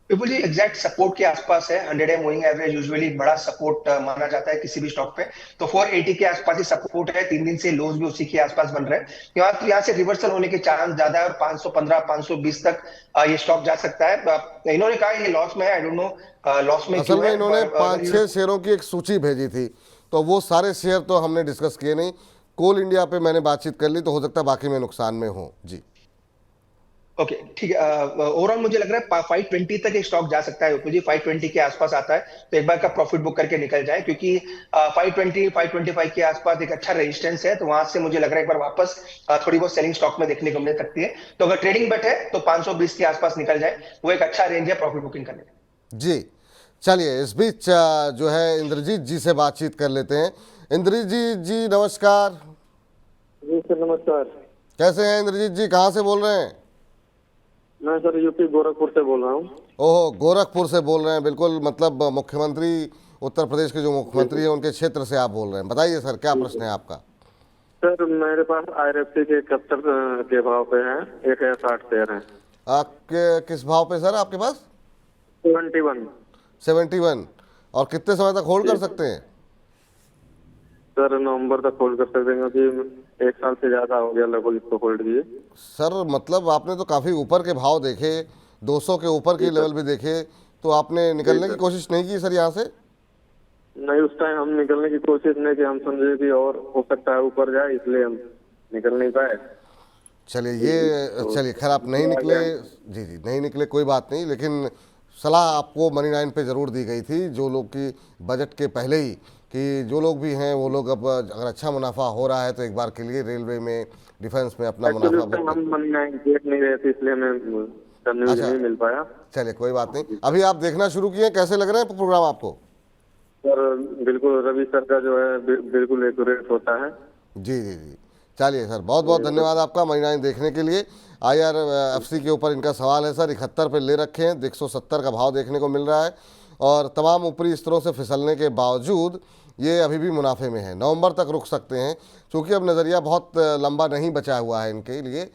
बिल्कुल जी, एग्जैक्ट सपोर्ट के आसपास है। 100 मूविंग एवरेज यूजुअली बड़ा सपोर्ट माना जाता है किसी भी स्टॉक पे, तो 480 के आसपास ही सपोर्ट है। 3 दिन से लोज भी उसी के आसपास बन रहे हैं। यहाँ से रिवर्सल होने के चांस ज्यादा है और 515 520 तक ये स्टॉक जा सकता है। इन्होंने कहा ये लॉस में है, आई डोंट नो लॉस में असल क्यों में है। इन्होंने 5-6 शेयरों की एक सूची भेजी थी, तो वो सारे शेयर तो हमने डिस्कस किए नहीं। कोल इंडिया पे मैंने बातचीत कर ली, तो हो सकता है बाकी में नुकसान में हो जी। ओके ठीक है। ओवरऑल मुझे लग रहा है 520 तक एक स्टॉक जा सकता है। जी 520 के आसपास आता है तो एक बार का प्रॉफिट बुक करके निकल जाए, क्योंकि 520 525 के आसपास एक अच्छा रेजिस्टेंस है। तो वहां से मुझे लग रहा है एक बार वापस थोड़ी बहुत सेलिंग स्टॉक में देखने को मिल सकती है। तो अगर ट्रेडिंग बेट है तो 520 के आसपास निकल जाए, वो एक अच्छा रेंज है प्रॉफिट बुकिंग करने का। जी चलिए, इस बीच जो है इंद्रजीत जी से बातचीत कर लेते हैं। इंद्रजीत जी नमस्कार। जी सर नमस्कार। कैसे हैं इंद्रजीत जी, कहाँ से बोल रहे हैं? मैं सर यूपी गोरखपुर से बोल रहा हूँ। ओहो, गोरखपुर से बोल रहे हैं। बिल्कुल, मतलब मुख्यमंत्री उत्तर प्रदेश के जो मुख्यमंत्री हैं उनके क्षेत्र से आप बोल रहे हैं। बताइए सर, क्या प्रश्न है आपका? सर मेरे पास IRFC के 71 के भाव पे हैं, 1060 शेयर हैं। आपके किस भाव पे सर आपके पास? 71 और कितने समय तक होल्ड कर सकते हैं? सर नवंबर तक होल्ड कर सकते हैं, क्योंकि 1 साल से ज्यादा हो गया लगभग इसको होल्ड किए। सर मतलब आपने तो काफ़ी ऊपर के भाव देखे, 200 के ऊपर के लेवल भी देखे, तो आपने निकलने की कोशिश नहीं की सर यहाँ से? नहीं, उस टाइम हम निकलने की कोशिश नहीं की, हम समझे कि और हो सकता है ऊपर जाए, इसलिए हम निकल नहीं पाए। चलिए खैर आप नहीं निकले। जी जी नहीं निकले, कोई बात नहीं, लेकिन सलाह आपको मनी 9 पे ज़रूर दी गई थी, जो लोग की बजट के पहले ही, कि जो लोग भी हैं वो लोग अब अगर अच्छा मुनाफा हो रहा है तो एक बार के लिए रेलवे में, डिफेंस में अपना मुनाफा बुक हम मनी 9 देख नहीं रहे थे, इसलिए हमें न्यूज नहीं मिल पाया। चलिए कोई बात नहीं। अभी आप देखना शुरू किए, कैसे लग रहे हैं प्रोग्राम आपको? सर बिल्कुल रवि सर का जो है बिल्कुल एक्यूरेट होता है। जी जी जी चलिए सर, बहुत बहुत धन्यवाद आपका मनी 9 देखने के लिए। IRFC के ऊपर इनका सवाल है सर, 71 पे ले रखे हैं, 170 का भाव देखने को मिल रहा है और तमाम ऊपरी स्तरों से फिसलने के बावजूद ये अभी भी मुनाफे में है। नवंबर तक रुक सकते हैं, क्योंकि अब नज़रिया बहुत लंबा नहीं बचा हुआ है इनके लिए।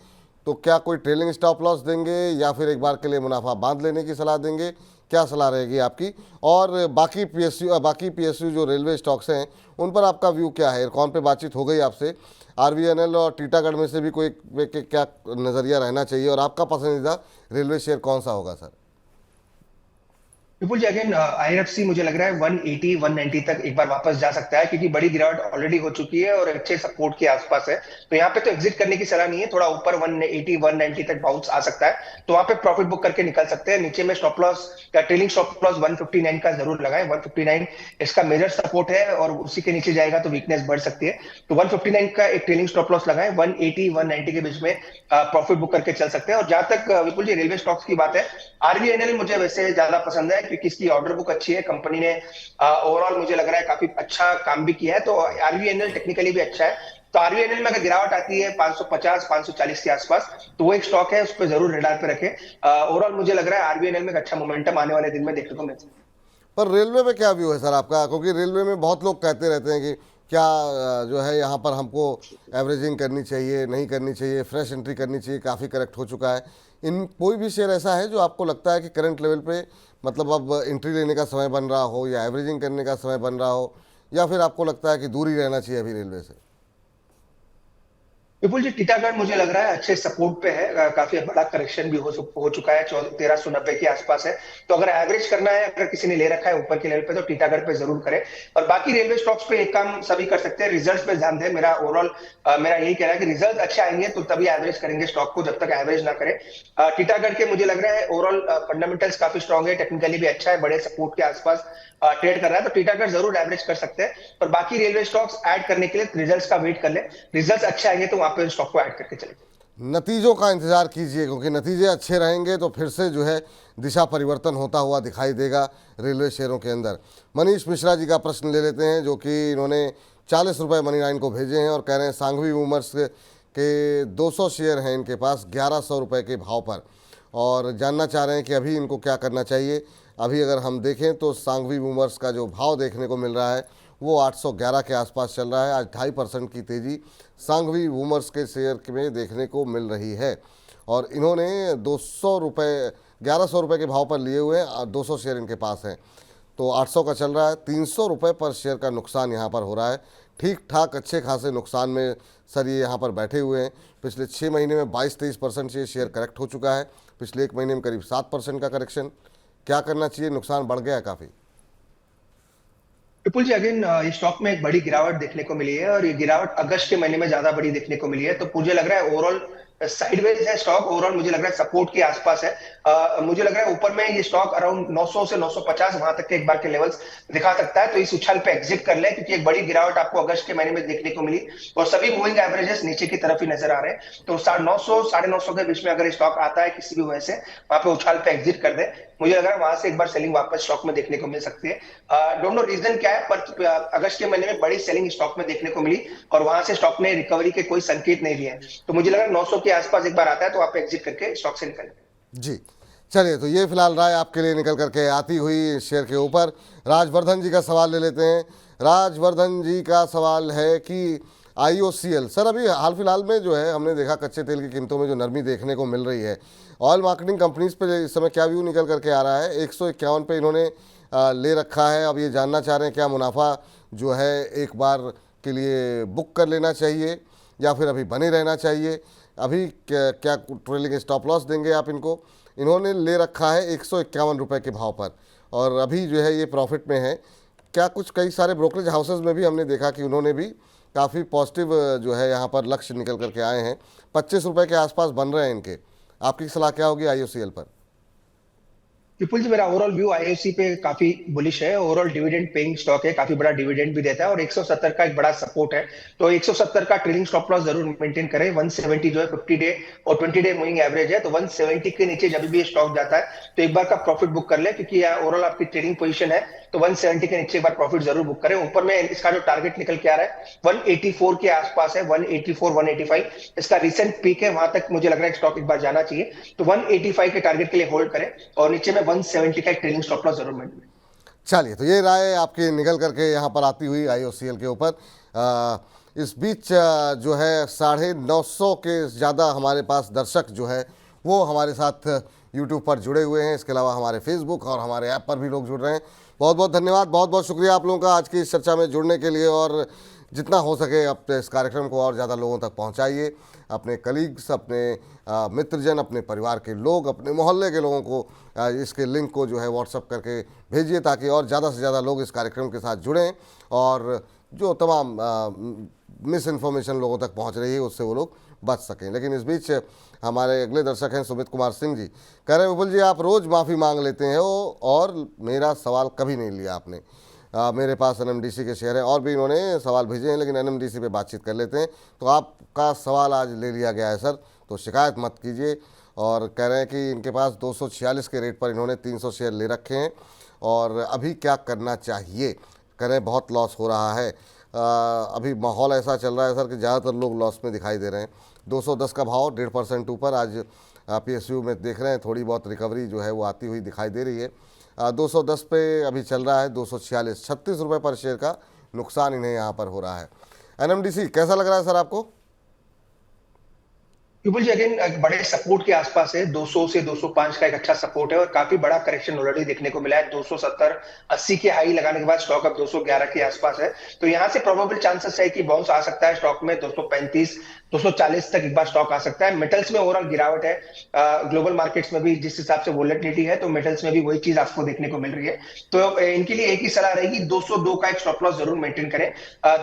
तो क्या कोई ट्रेलिंग स्टॉप लॉस देंगे या फिर एक बार के लिए मुनाफा बांध लेने की सलाह देंगे? क्या सलाह रहेगी आपकी? और बाकी PSU जो रेलवे स्टॉक्स हैं उन पर आपका व्यू क्या है? कौन पे बातचीत हो गई आपसे? RVNL और टीटागढ़ में से भी कोई क्या नज़रिया रहना चाहिए, और आपका पसंदीदा रेलवे शेयर कौन सा होगा सर? विपुल जी अगेन IRFC मुझे लग रहा है 180 190 तक एक बार वापस जा सकता है, क्योंकि बड़ी गिरावट ऑलरेडी हो चुकी है और अच्छे सपोर्ट के आसपास है। तो यहाँ पे तो एग्जिट करने की सलाह नहीं है, थोड़ा ऊपर 180 190 तक बाउंस आ सकता है, तो वहां पे प्रॉफिट बुक करके निकल सकते हैं। नीचे में स्टॉप लॉस या ट्रेलिंग स्टॉप लॉस 159 का जरूर लगाएं। 159 इसका मेजर सपोर्ट है और उसी के नीचे जाएगा तो वीकनेस बढ़ सकती है। तो 159 का एक ट्रेलिंग स्टॉप लॉस लगाएं। 180 190 के बीच में प्रॉफिट बुक करके चल सकते हैं। और जहां तक विपुल जी रेलवे स्टॉक्स की बात है, RVNL मुझे वैसे ज्यादा पसंद है, क्योंकि इसकी ऑर्डर बुक अच्छी है। कंपनी ने ओवरऑल मुझे लग रहा है काफी अच्छा काम भी किया है, तो RVNL टेक्निकली भी अच्छा है। तो RVNL में अगर गिरावट आती है 550 540 के आसपास, तो वो एक स्टॉक है, उस पर जरूर रेडार पे रखें। ओवरऑल मुझे लग रहा है RVNL में एक अच्छा मोमेंटम आने वाले दिन में देखने को मिल सकता है। पर रेलवे में क्या व्यू है सर आपका? क्योंकि रेलवे में बहुत लोग कहते रहते हैं कि क्या जो है यहाँ पर हमको एवरेजिंग करनी चाहिए, नहीं करनी चाहिए, फ्रेश एंट्री करनी चाहिए, काफ़ी करेक्ट हो चुका है। इन कोई भी शेयर ऐसा है जो आपको लगता है कि करंट लेवल पे मतलब अब एंट्री लेने का समय बन रहा हो, या एवरेजिंग करने का समय बन रहा हो, या फिर आपको लगता है कि दूर ही रहना चाहिए अभी रेलवे से? विपुल जी टीटागढ़ मुझे लग रहा है अच्छे सपोर्ट पे है। काफी बड़ा करेक्शन भी हो चुका है, 1390 के आसपास है। तो अगर एवरेज करना है, अगर किसी ने ले रखा है ऊपर के लेवल पे, तो टीटागढ़ पे जरूर करें। और बाकी रेलवे स्टॉक्स पे एक काम सभी कर सकते हैं, रिजल्ट्स पे ध्यान दें। मेरा ओवरऑल मेरा यही कहना है कि रिजल्ट अच्छे आएंगे तो तभी एवरेज करेंगे स्टॉक को, जब तक एवरेज ना करें। टीटागढ़ के मुझे लग रहा है ओवरऑल फंडामेंटल्स काफी स्ट्रॉन्ग है, टेक्निकली भी अच्छा है, बड़े सपोर्ट के आसपास ट्रेड कर रहा है, तो टीटागढ़ जरूर एवरेज कर सकते हैं। और बाकी रेलवे स्टॉक्स ऐड करने के लिए रिजल्ट्स का वेट कर ले, रिजल्ट्स अच्छे आएंगे तो वहां पे स्टॉक को ऐड करके चले। नतीजों का इंतज़ार कीजिए, क्योंकि नतीजे अच्छे रहेंगे तो फिर से जो है दिशा परिवर्तन होता हुआ दिखाई देगा रेलवे शेयरों के अंदर। मनीष मिश्रा जी का प्रश्न ले लेते हैं, जो कि इन्होंने 40 रुपये मनी9 को भेजे हैं और कह रहे हैं सांघवी वूमर्स के 200 शेयर हैं इनके पास 1100 रुपये के भाव पर, और जानना चाह रहे हैं कि अभी इनको क्या करना चाहिए। अभी अगर हम देखें तो सांघवी वूमर्स का जो भाव देखने को मिल रहा है वो 811 के आसपास चल रहा है। आज 2.5% की तेज़ी सांघवी वूमर्स के शेयर में देखने को मिल रही है, और इन्होंने 200 रुपये 1100 रुपये के भाव पर लिए हुए हैं, 200 शेयर इनके पास हैं, तो 800 का चल रहा है। 300 रुपये पर शेयर का नुकसान यहाँ पर हो रहा है। ठीक ठाक अच्छे खासे नुकसान में सर ये यहाँ पर बैठे हुए हैं। पिछले 6 महीने में 22-23% से ये शेयर करेक्ट हो चुका है। पिछले 1 महीने में करीब 7% का करेक्शन। क्या करना चाहिए? नुकसान बढ़ गया है काफ़ी। विपुल जी, अगेन ये स्टॉक में एक बड़ी गिरावट देखने को मिली है, और ये गिरावट अगस्त के महीने में ज्यादा बड़ी देखने को मिली है। तो मुझे लग रहा है ओवरऑल साइडवेज है स्टॉक। ओवरऑल मुझे लग रहा है सपोर्ट के आसपास है। मुझे लग रहा है ऊपर में ये स्टॉक अराउंड 900 से 950 वहां तक के एक बार के लेवल्स दिखा सकता है। तो इस उछाल पे एग्जिट कर ले, क्योंकि एक बड़ी गिरावट आपको अगस्त के महीने में देखने को मिली और सभी मूविंग एवरेजेस नीचे की तरफ ही नजर आ रहे हैं। तो 950 950 के बीच में अगर स्टॉक आता है किसी भी वजह से, वहां पे उछाल पे एग्जिट कर दे। मुझे लग रहा है वहां से एक बार सेलिंग वापस स्टॉक में देखने को मिल सकती है। डोंट नो रीजन क्या है, पर अगस्त के महीने में बड़ी सेलिंग स्टॉक में देखने को मिली और वहां से स्टॉक ने रिकवरी के कोई संकेत नहीं दिए। तो मुझे लग रहा है 900 के आसपास एक बार आता है तो आप एग्जिट करके स्टॉक से निकलें। जी चलिए, तो ये फिलहाल राय आपके लिए निकल करके आती हुई शेयर के ऊपर। राजवर्धन जी का सवाल ले लेते हैं। राजवर्धन जी का सवाल है कि IOCL सर, अभी हाल फिलहाल में जो है हमने देखा कच्चे तेल की कीमतों में जो नरमी देखने को मिल रही है, ऑयल मार्केटिंग कंपनीज पे इस समय क्या व्यू निकल करके आ रहा है? 151 पे इन्होंने ले रखा है। अब ये जानना चाह रहे हैं क्या मुनाफा जो है एक बार के लिए बुक कर लेना चाहिए या फिर अभी बने रहना चाहिए? अभी क्या ट्रेलिंग स्टॉप लॉस देंगे आप इनको? इन्होंने ले रखा है 151 रुपये के भाव पर और अभी जो है ये प्रॉफिट में है। क्या कुछ कई सारे ब्रोकरेज हाउसेज में भी हमने देखा कि उन्होंने भी काफ़ी पॉजिटिव जो है यहाँ पर लक्ष्य निकल करके आए हैं। 25 रुपये के आसपास बन रहे हैं इनके। आपकी सलाह क्या होगी IOCL पर? विपुल जी, मेरा ओवरऑल व्यू IOC पे काफी बुलिश है। ओवरऑल डिविडेंड पेइंग स्टॉक है, काफी बड़ा डिविडेंड भी देता है और 170 का एक बड़ा सपोर्ट है। तो 170 का ट्रेलिंग स्टॉप लॉस जरूर मेंटेन करें। 170 जो है 50 डे और 20 डे मूविंग एवरेज है। तो 170 के नीचे जब भी ये स्टॉक जाता है तो एक बार का प्रॉफिट बुक कर ले, क्योंकि ओवरऑल आपकी ट्रेडिंग पोजीशन है। तो 170 के नीचे एक बार प्रॉफिट जरूर बुक करें। ऊपर में इसका जो टारगेट निकल के आ रहा है 184 के आसपास है, 184 185 इसका रिसेंट पीक है। वहां तक मुझे लग रहा है स्टॉक एक बार जाना चाहिए। तो 185 के टारगेट के लिए होल्ड करें और नीचे में 170 का एक ट्रेलिंग स्टॉप लॉस जरूर मेंटेन। चलिए, तो ये राय आपकी निकल करके यहाँ पर आती हुई IOCL के ऊपर। इस बीच जो है 950 के ज़्यादा हमारे पास दर्शक जो है वो हमारे साथ YouTube पर जुड़े हुए हैं। इसके अलावा हमारे Facebook और हमारे ऐप पर भी लोग जुड़ रहे हैं। बहुत बहुत धन्यवाद, बहुत बहुत शुक्रिया आप लोगों का आज की इस चर्चा में जुड़ने के लिए। और जितना हो सके अपने इस कार्यक्रम को और ज़्यादा लोगों तक पहुंचाइए। अपने कलीग्स, अपने मित्रजन, अपने परिवार के लोग, अपने मोहल्ले के लोगों को इसके लिंक को जो है व्हाट्सअप करके भेजिए, ताकि और ज़्यादा से ज़्यादा लोग इस कार्यक्रम के साथ जुड़ें और जो तमाम मिस इन्फॉर्मेशन लोगों तक पहुंच रही है उससे वो लोग बच सकें। लेकिन इस बीच हमारे अगले दर्शक हैं सुमित कुमार सिंह जी। कह रहे हैं विपुल जी, आप रोज़ माफ़ी मांग लेते हैं और मेरा सवाल कभी नहीं लिया आपने। मेरे पास NMDC के शेयर हैं और भी इन्होंने सवाल भेजे हैं, लेकिन NMDC पे बातचीत कर लेते हैं। तो आपका सवाल आज ले लिया गया है सर, तो शिकायत मत कीजिए। और कह रहे हैं कि इनके पास 246 के रेट पर इन्होंने 300 शेयर ले रखे हैं और अभी क्या करना चाहिए? कह रहे हैं बहुत लॉस हो रहा है। अभी माहौल ऐसा चल रहा है सर कि ज़्यादातर लोग लॉस में दिखाई दे रहे हैं। 210 का भाव 1.5% ऊपर आज PSU में देख रहे हैं। थोड़ी बहुत रिकवरी जो है वो आती हुई दिखाई दे रही है। 210 पे अभी चल रहा है 246, 36 रुपये पर शेयर का नुकसान इन्हें यहाँ पर हो रहा है। NMDC कैसा लग रहा है सर आपको? विपुल जी, अगेन बड़े सपोर्ट के आसपास है। 200 से 205 का एक अच्छा सपोर्ट है और काफी बड़ा करेक्शन ऑलरेडी देखने को मिला है। 270 80 के हाई लगाने के बाद स्टॉक अब 211 के आसपास है। तो यहाँ से प्रोबेबल चांसेस है कि बाउंस आ सकता है स्टॉक में। 235 240 तक एक बार स्टॉक आ सकता है। मेटल्स में ओवरऑल गिरावट है। ग्लोबल मार्केट्स में भी जिस हिसाब से वोलेटिलिटी है, तो मेटल्स में भी वही चीज आपको देखने को मिल रही है। तो इनके लिए एक ही सलाह रहेगी, 202 का एक स्टॉप लॉस जरूर मेंटेन करें।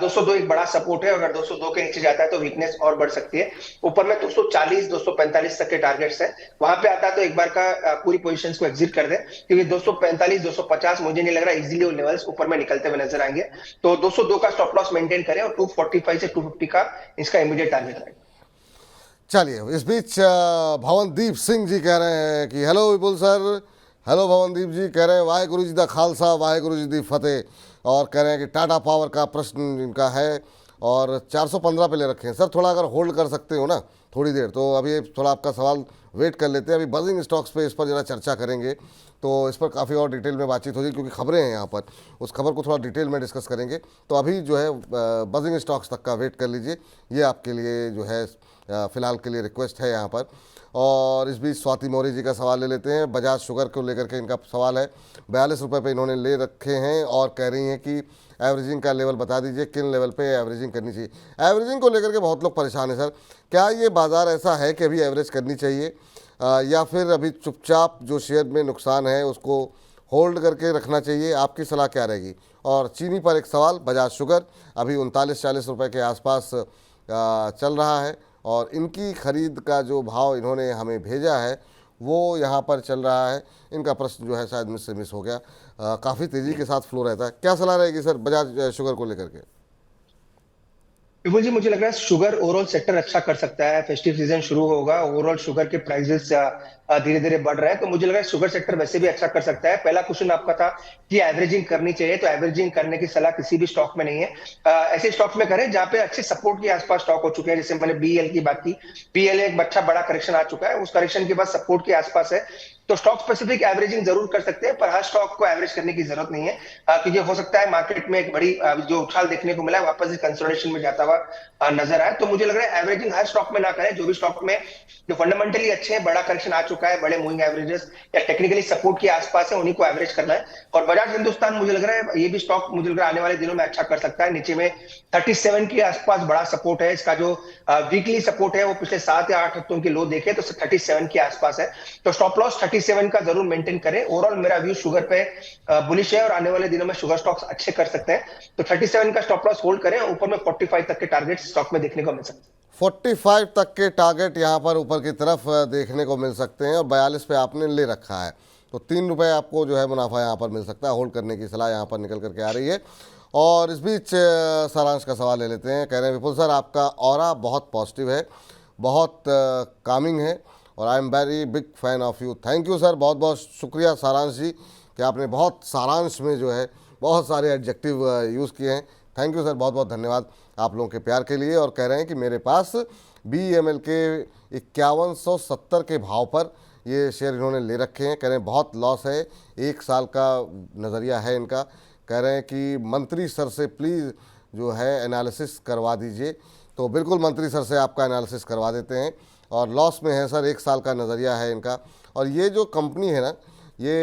202 एक बड़ा सपोर्ट है। अगर 202 के नीचे जाता है तो वीकनेस और बढ़ सकती है। ऊपर में 240 245 तक के टारगेट्स है। वहां पे आता है तो एक बार का पूरी पोजीशंस को एग्जिट कर दे, क्योंकि 245 250 मुझे नहीं लग रहा इजीली वो लेवल्स ऊपर में निकलते हुए नजर आएंगे। तो 202 का स्टॉप लॉस मेंटेन करें और 245 से 250 का इसका इमीडिएट टारगेट है। चलिए, इस बीच भवनदीप सिंह जी कह रहे हैं कि हेलो विपुल सर। हेलो भवनदीप जी कह रहे हैं वाहेगुरु जी दा खालसा वाहेगुरु जी दी फतेह, और कह रहे हैं कि टाटा पावर का प्रश्न इनका है और 415 पे ले रखे हैं। सर थोड़ा अगर होल्ड कर सकते हो ना थोड़ी देर, तो अभी थोड़ा आपका सवाल वेट कर लेते हैं। अभी बजिंग स्टॉक्स पे इस पर ज़रा चर्चा करेंगे, तो इस पर काफ़ी और डिटेल में बातचीत होगी क्योंकि खबरें हैं यहाँ पर, उस खबर को थोड़ा डिटेल में डिस्कस करेंगे। तो अभी जो है बजिंग स्टॉक्स तक का वेट कर लीजिए, ये आपके लिए जो है फ़िलहाल के लिए रिक्वेस्ट है यहाँ पर। और इस बीच स्वाति मौर्य जी का सवाल ले लेते हैं। बजाज शुगर को लेकर के इनका सवाल है, 42 रुपये पे इन्होंने ले रखे हैं और कह रही हैं कि एवरेजिंग का लेवल बता दीजिए, किन लेवल पे एवरेजिंग करनी चाहिए। एवरेजिंग को लेकर के बहुत लोग परेशान हैं सर, क्या ये बाज़ार ऐसा है कि अभी एवरेज करनी चाहिए या फिर अभी चुपचाप जो शेयर में नुकसान है उसको होल्ड करके रखना चाहिए? आपकी सलाह क्या रहेगी? और चीनी पर एक सवाल, बजाज शुगर अभी 39-40 रुपये के आसपास चल रहा है और इनकी ख़रीद का जो भाव इन्होंने हमें भेजा है वो यहाँ पर चल रहा है। इनका प्रश्न जो है शायद मुझसे मिस हो गया, काफ़ी तेज़ी के साथ फ्लो रहता है। क्या सलाह रहेगी सर बजाज शुगर को लेकर के? विपुल जी, मुझे लग रहा है शुगर ओवरऑल सेक्टर अच्छा कर सकता है। फेस्टिव सीजन शुरू होगा, ओवरऑल शुगर के प्राइसेस धीरे धीरे बढ़ रहे हैं, तो मुझे लग रहा है शुगर सेक्टर वैसे भी अच्छा कर सकता है। पहला क्वेश्चन आपका था कि एवरेजिंग करनी चाहिए, तो एवरेजिंग करने की सलाह किसी भी स्टॉक में नहीं है। ऐसे स्टॉक में करें जहां पे अच्छे सपोर्ट के आसपास स्टॉक हो चुके हैं। जैसे मैंने बीएल की बात की, बीएल एक अच्छा बड़ा करेक्शन आ चुका है, उस करेक्शन के बाद सपोर्ट के आसपास है, तो स्टॉक स्पेसिफिक एवरेजिंग जरूर कर सकते हैं, पर हर स्टॉक को एवरेज करने की जरूरत नहीं है, क्योंकि हो सकता है मार्केट में एक बड़ी जो उछाल देखने को मिला है वापस कंसोलिडेशन में जाता हुआ नजर आए। तो मुझे लग रहा है एवरेजिंग हर स्टॉक में ना करें। जो भी स्टॉक में जो फंडामेंटली अच्छे हैं, बड़ा करेक्शन आ चुका है, बड़े मूविंग एवरेजेस या टेक्निकली सपोर्ट के आसपास है, उन्हीं को एवरेज करना है। और बजाज हिंदुस्तान मुझे लग रहा है ये भी स्टॉक मुझे लग रहा है आने वाले दिनों में अच्छा कर सकता है। नीचे में 37 के आसपास बड़ा सपोर्ट है, इसका जो वीकली सपोर्ट है वो पिछले 7 या 8 हफ्तों के लो देखे तो 37 के आसपास है, तो स्टॉप लॉस 37 का जरूर मेंटेन करें। ओवरऑल मेरा व्यू शुगर पे बुलिश है और आने वाले दिनों में शुगर स्टॉक्स अच्छे कर सकते हैं, तो 37 का स्टॉप लॉस होल्ड करें। ऊपर में 45 तक के टारगेट स्टॉक में देखने को मिल सकते हैं। 45 तक के टारगेट यहाँ पर ऊपर की तरफ देखने को मिल सकते हैं और 42 पे आपने ले रखा है, तो 3 रुपये आपको जो है मुनाफा यहाँ पर मिल सकता है। होल्ड करने की सलाह यहाँ पर निकल करके आ रही है। और इस बीच सारांश का सवाल ले लेते हैं। कह रहे हैं विपुल सर आपका ऑरा बहुत पॉजिटिव है, बहुत कामिंग है और I am very big fan of you. Thank you sir, बहुत बहुत शुक्रिया सारांश जी कि आपने बहुत सारांश में जो है बहुत सारे एडजेक्टिव यूज़ किए हैं। थैंक यू सर, बहुत बहुत धन्यवाद आप लोगों के प्यार के लिए। और कह रहे हैं कि मेरे पास BEML के 5170 के भाव पर ये शेयर इन्होंने ले रखे हैं। कह रहे हैं बहुत लॉस है, 1 साल का नज़रिया है इनका। कह रहे हैं कि मंत्री सर से प्लीज़ जो है एनालिसिस करवा दीजिए, तो बिल्कुल मंत्री सर से आपका एनालिसिस करवा देते हैं। और लॉस में है सर, 1 साल का नज़रिया है इनका। और ये जो कंपनी है ना, ये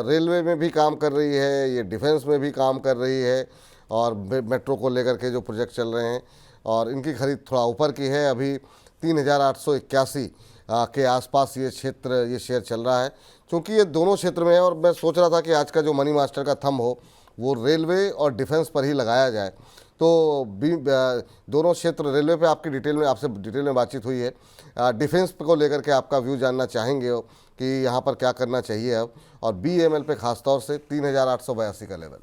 रेलवे में भी काम कर रही है, ये डिफेंस में भी काम कर रही है और मेट्रो को लेकर के जो प्रोजेक्ट चल रहे हैं, और इनकी खरीद थोड़ा ऊपर की है। अभी 3881 के आसपास ये शेयर चल रहा है, क्योंकि ये दोनों क्षेत्र में है। और मैं सोच रहा था कि आज का जो मनी मास्टर का थंब हो वो रेलवे और डिफेंस पर ही लगाया जाए, तो दोनों क्षेत्र रेलवे पे आपकी आपसे डिटेल में बातचीत हुई है। डिफेंस को लेकर के आपका व्यू जानना चाहेंगे कि यहाँ पर क्या करना चाहिए अब, और BEML पे खासतौर से 3882 का लेवल।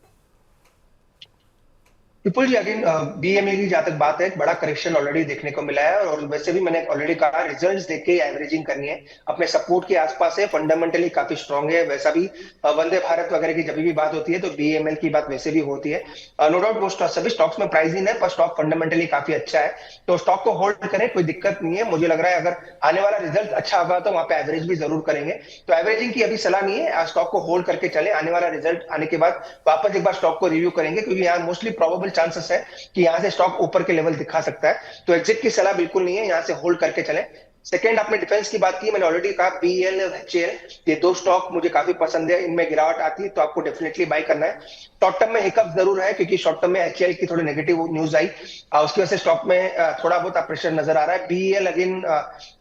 विपुल जी, अगेन BEML की जहां तक बात है, एक बड़ा करेक्शन ऑलरेडी देखने को मिला है और वैसे भी मैंने ऑलरेडी कहा रिजल्ट्स देख के एवरेजिंग करनी है, अपने सपोर्ट के आसपास है, फंडामेंटली काफी स्ट्रांग है। वैसा भी वंदे भारत वगैरह की जब भी बात होती है तो BEML की बात वैसे भी होती है। नो डाउट वो सभी स्टॉक्स में प्राइसिंग है, पर स्टॉक फंडामेंटली काफी अच्छा है, तो स्टॉक को होल्ड करें, कोई दिक्कत नहीं है। मुझे लग रहा है अगर आने वाला रिजल्ट अच्छा होगा तो वहां पे एवरेज भी जरूर करेंगे, तो एवरेजिंग की अभी सलाह नहीं है, स्टॉक को होल्ड करके चले। आने वाला रिजल्ट आने के बाद वापस एक बार स्टॉक को रिव्यू करेंगे, क्योंकि यहाँ मोस्टली प्रोबेबल चांसेस है कि यहां से स्टॉक ऊपर के लेवल दिखा सकता है, तो एग्जिट की सलाह बिल्कुल नहीं है, यहां से होल्ड करके चलें। सेकंड, आपने डिफेंस की बात की, मैंने ऑलरेडी कहा BEL और HAL ये 2 स्टॉक मुझे काफी पसंद है, इनमें गिरावट आती है तो आपको डेफिनेटली बाय करना है। शॉर्ट टर्म में हिकअप जरूर है, क्योंकि शॉर्ट टर्म में HAL की थोड़ी नेगेटिव न्यूज आई, उसकी वजह से स्टॉक में थोड़ा बहुत प्रेशर नजर आ रहा है। BEL अगेन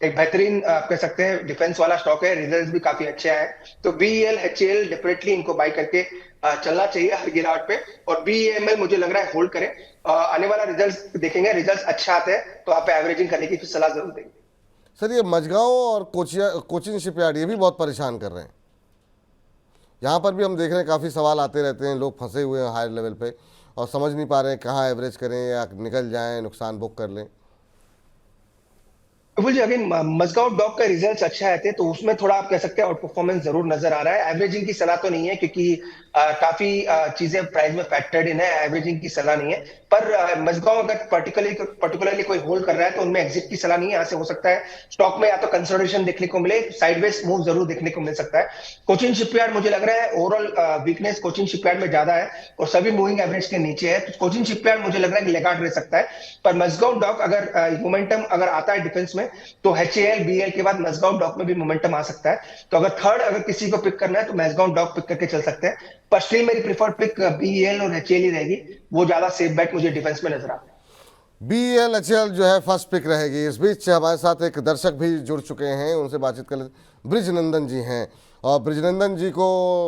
एक बेहतरीन कह सकते हैं डिफेंस वाला स्टॉक है, रिजल्ट भी काफी अच्छे आए, तो BEL HAL डेफिनेटली इनको बाय करके चलना चाहिए हर गिरावट पे। और BEML मुझे लग रहा है होल्ड करें, आने वाला रिजल्ट देखेंगे, रिजल्ट अच्छा आते हैं तो आप एवरेजिंग करने की सलाह जरूर देंगे। सर ये मझगांव और कोचिन शिपयार्ड ये भी बहुत परेशान कर रहे हैं। यहाँ पर भी हम देख रहे हैं काफ़ी सवाल आते रहते हैं, लोग फंसे हुए हैं हायर लेवल पे और समझ नहीं पा रहे हैं कहाँ एवरेज करें या निकल जाएं, नुकसान बुक कर लें। विपुल जी, अगेन मजगांव डॉक का रिजल्ट्स अच्छा आए थे, तो उसमें थोड़ा आप कह सकते हैं आउट परफॉर्मेंस जरूर नजर आ रहा है। एवरेजिंग की सलाह तो नहीं है, क्योंकि काफी चीजें प्राइस में फैक्टर्ड इन है, एवरेजिंग की सलाह नहीं है। पर मजगांव अगर पर्टिकुलरली कोई होल्ड कर रहा है तो उनमें एग्जिट की सलाह नहीं है। यहाँ से हो सकता है स्टॉक में या तो कंसोलिडेशन देखने को मिले, साइडवेज मूव जरूर देखने को मिल सकता है। कोचिन शिपयार्ड मुझे लग रहा है ओवरऑल वीकनेस कोचिन शिपयार्ड में ज्यादा है और सभी मूविंग एवरेज के नीचे है, तो कोचिन शिपयार्ड मुझे लग रहा है कि लेगार्ड रह सकता है। पर मजगांव डॉक अगर मोमेंटम अगर आता है डिफेंस में, तो HAL BL के बाद मजगांव डॉक में भी मोमेंटम आ सकता है। तो अगर थर्ड अगर किसी को पिक करना है तो मजगांव डॉक पिक करके चल सकते हैं। पर स्टिल मेरी प्रीफर्ड पिक BEL और HAL ही रहेगी, वो ज्यादा सेफ बेट मुझे डिफेंस में नजर आता है। BLHL जो है फर्स्ट पिक रहेगी। इस बीच हमारे साथ एक दर्शक भी जुड़ चुके हैं, उनसे बातचीत कर लेते। ब्रिजनंदन जी हैं, और ब्रिजनंदन जी को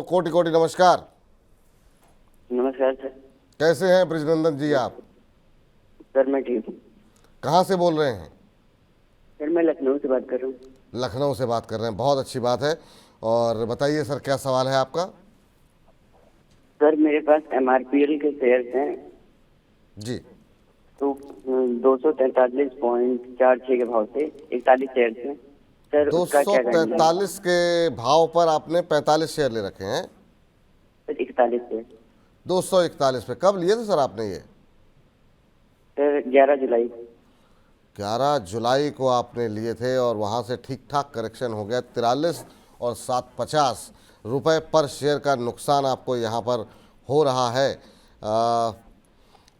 कोटि कोटि नमस्कार। नमस्कार सर। कैसे हैं ब्रिजनंदन जी आप? सर मैं ठीक हूँ। कहाँ से बोल रहे हैं? सर मैं लखनऊ से बात कर रहा हूँ। लखनऊ से बात कर रहे हैं, बहुत अच्छी बात है। और बताइए सर, क्या सवाल है आपका? सर मेरे पास MRPL के शेयर्स हैं जी। तो 243.46 के भाव से 41 शेयर्स हैं सर, उसका क्या करना है? 243 के भाव पर आपने 45 शेयर ले रखे हैं? Sir 41 share. 241 पे कब लिए थे सर आपने ये? सर 11 जुलाई। 11 जुलाई को आपने लिए थे और वहाँ से ठीक ठाक करेक्शन हो गया। 43 और 750 रुपये पर शेयर का नुकसान आपको यहाँ पर हो रहा है।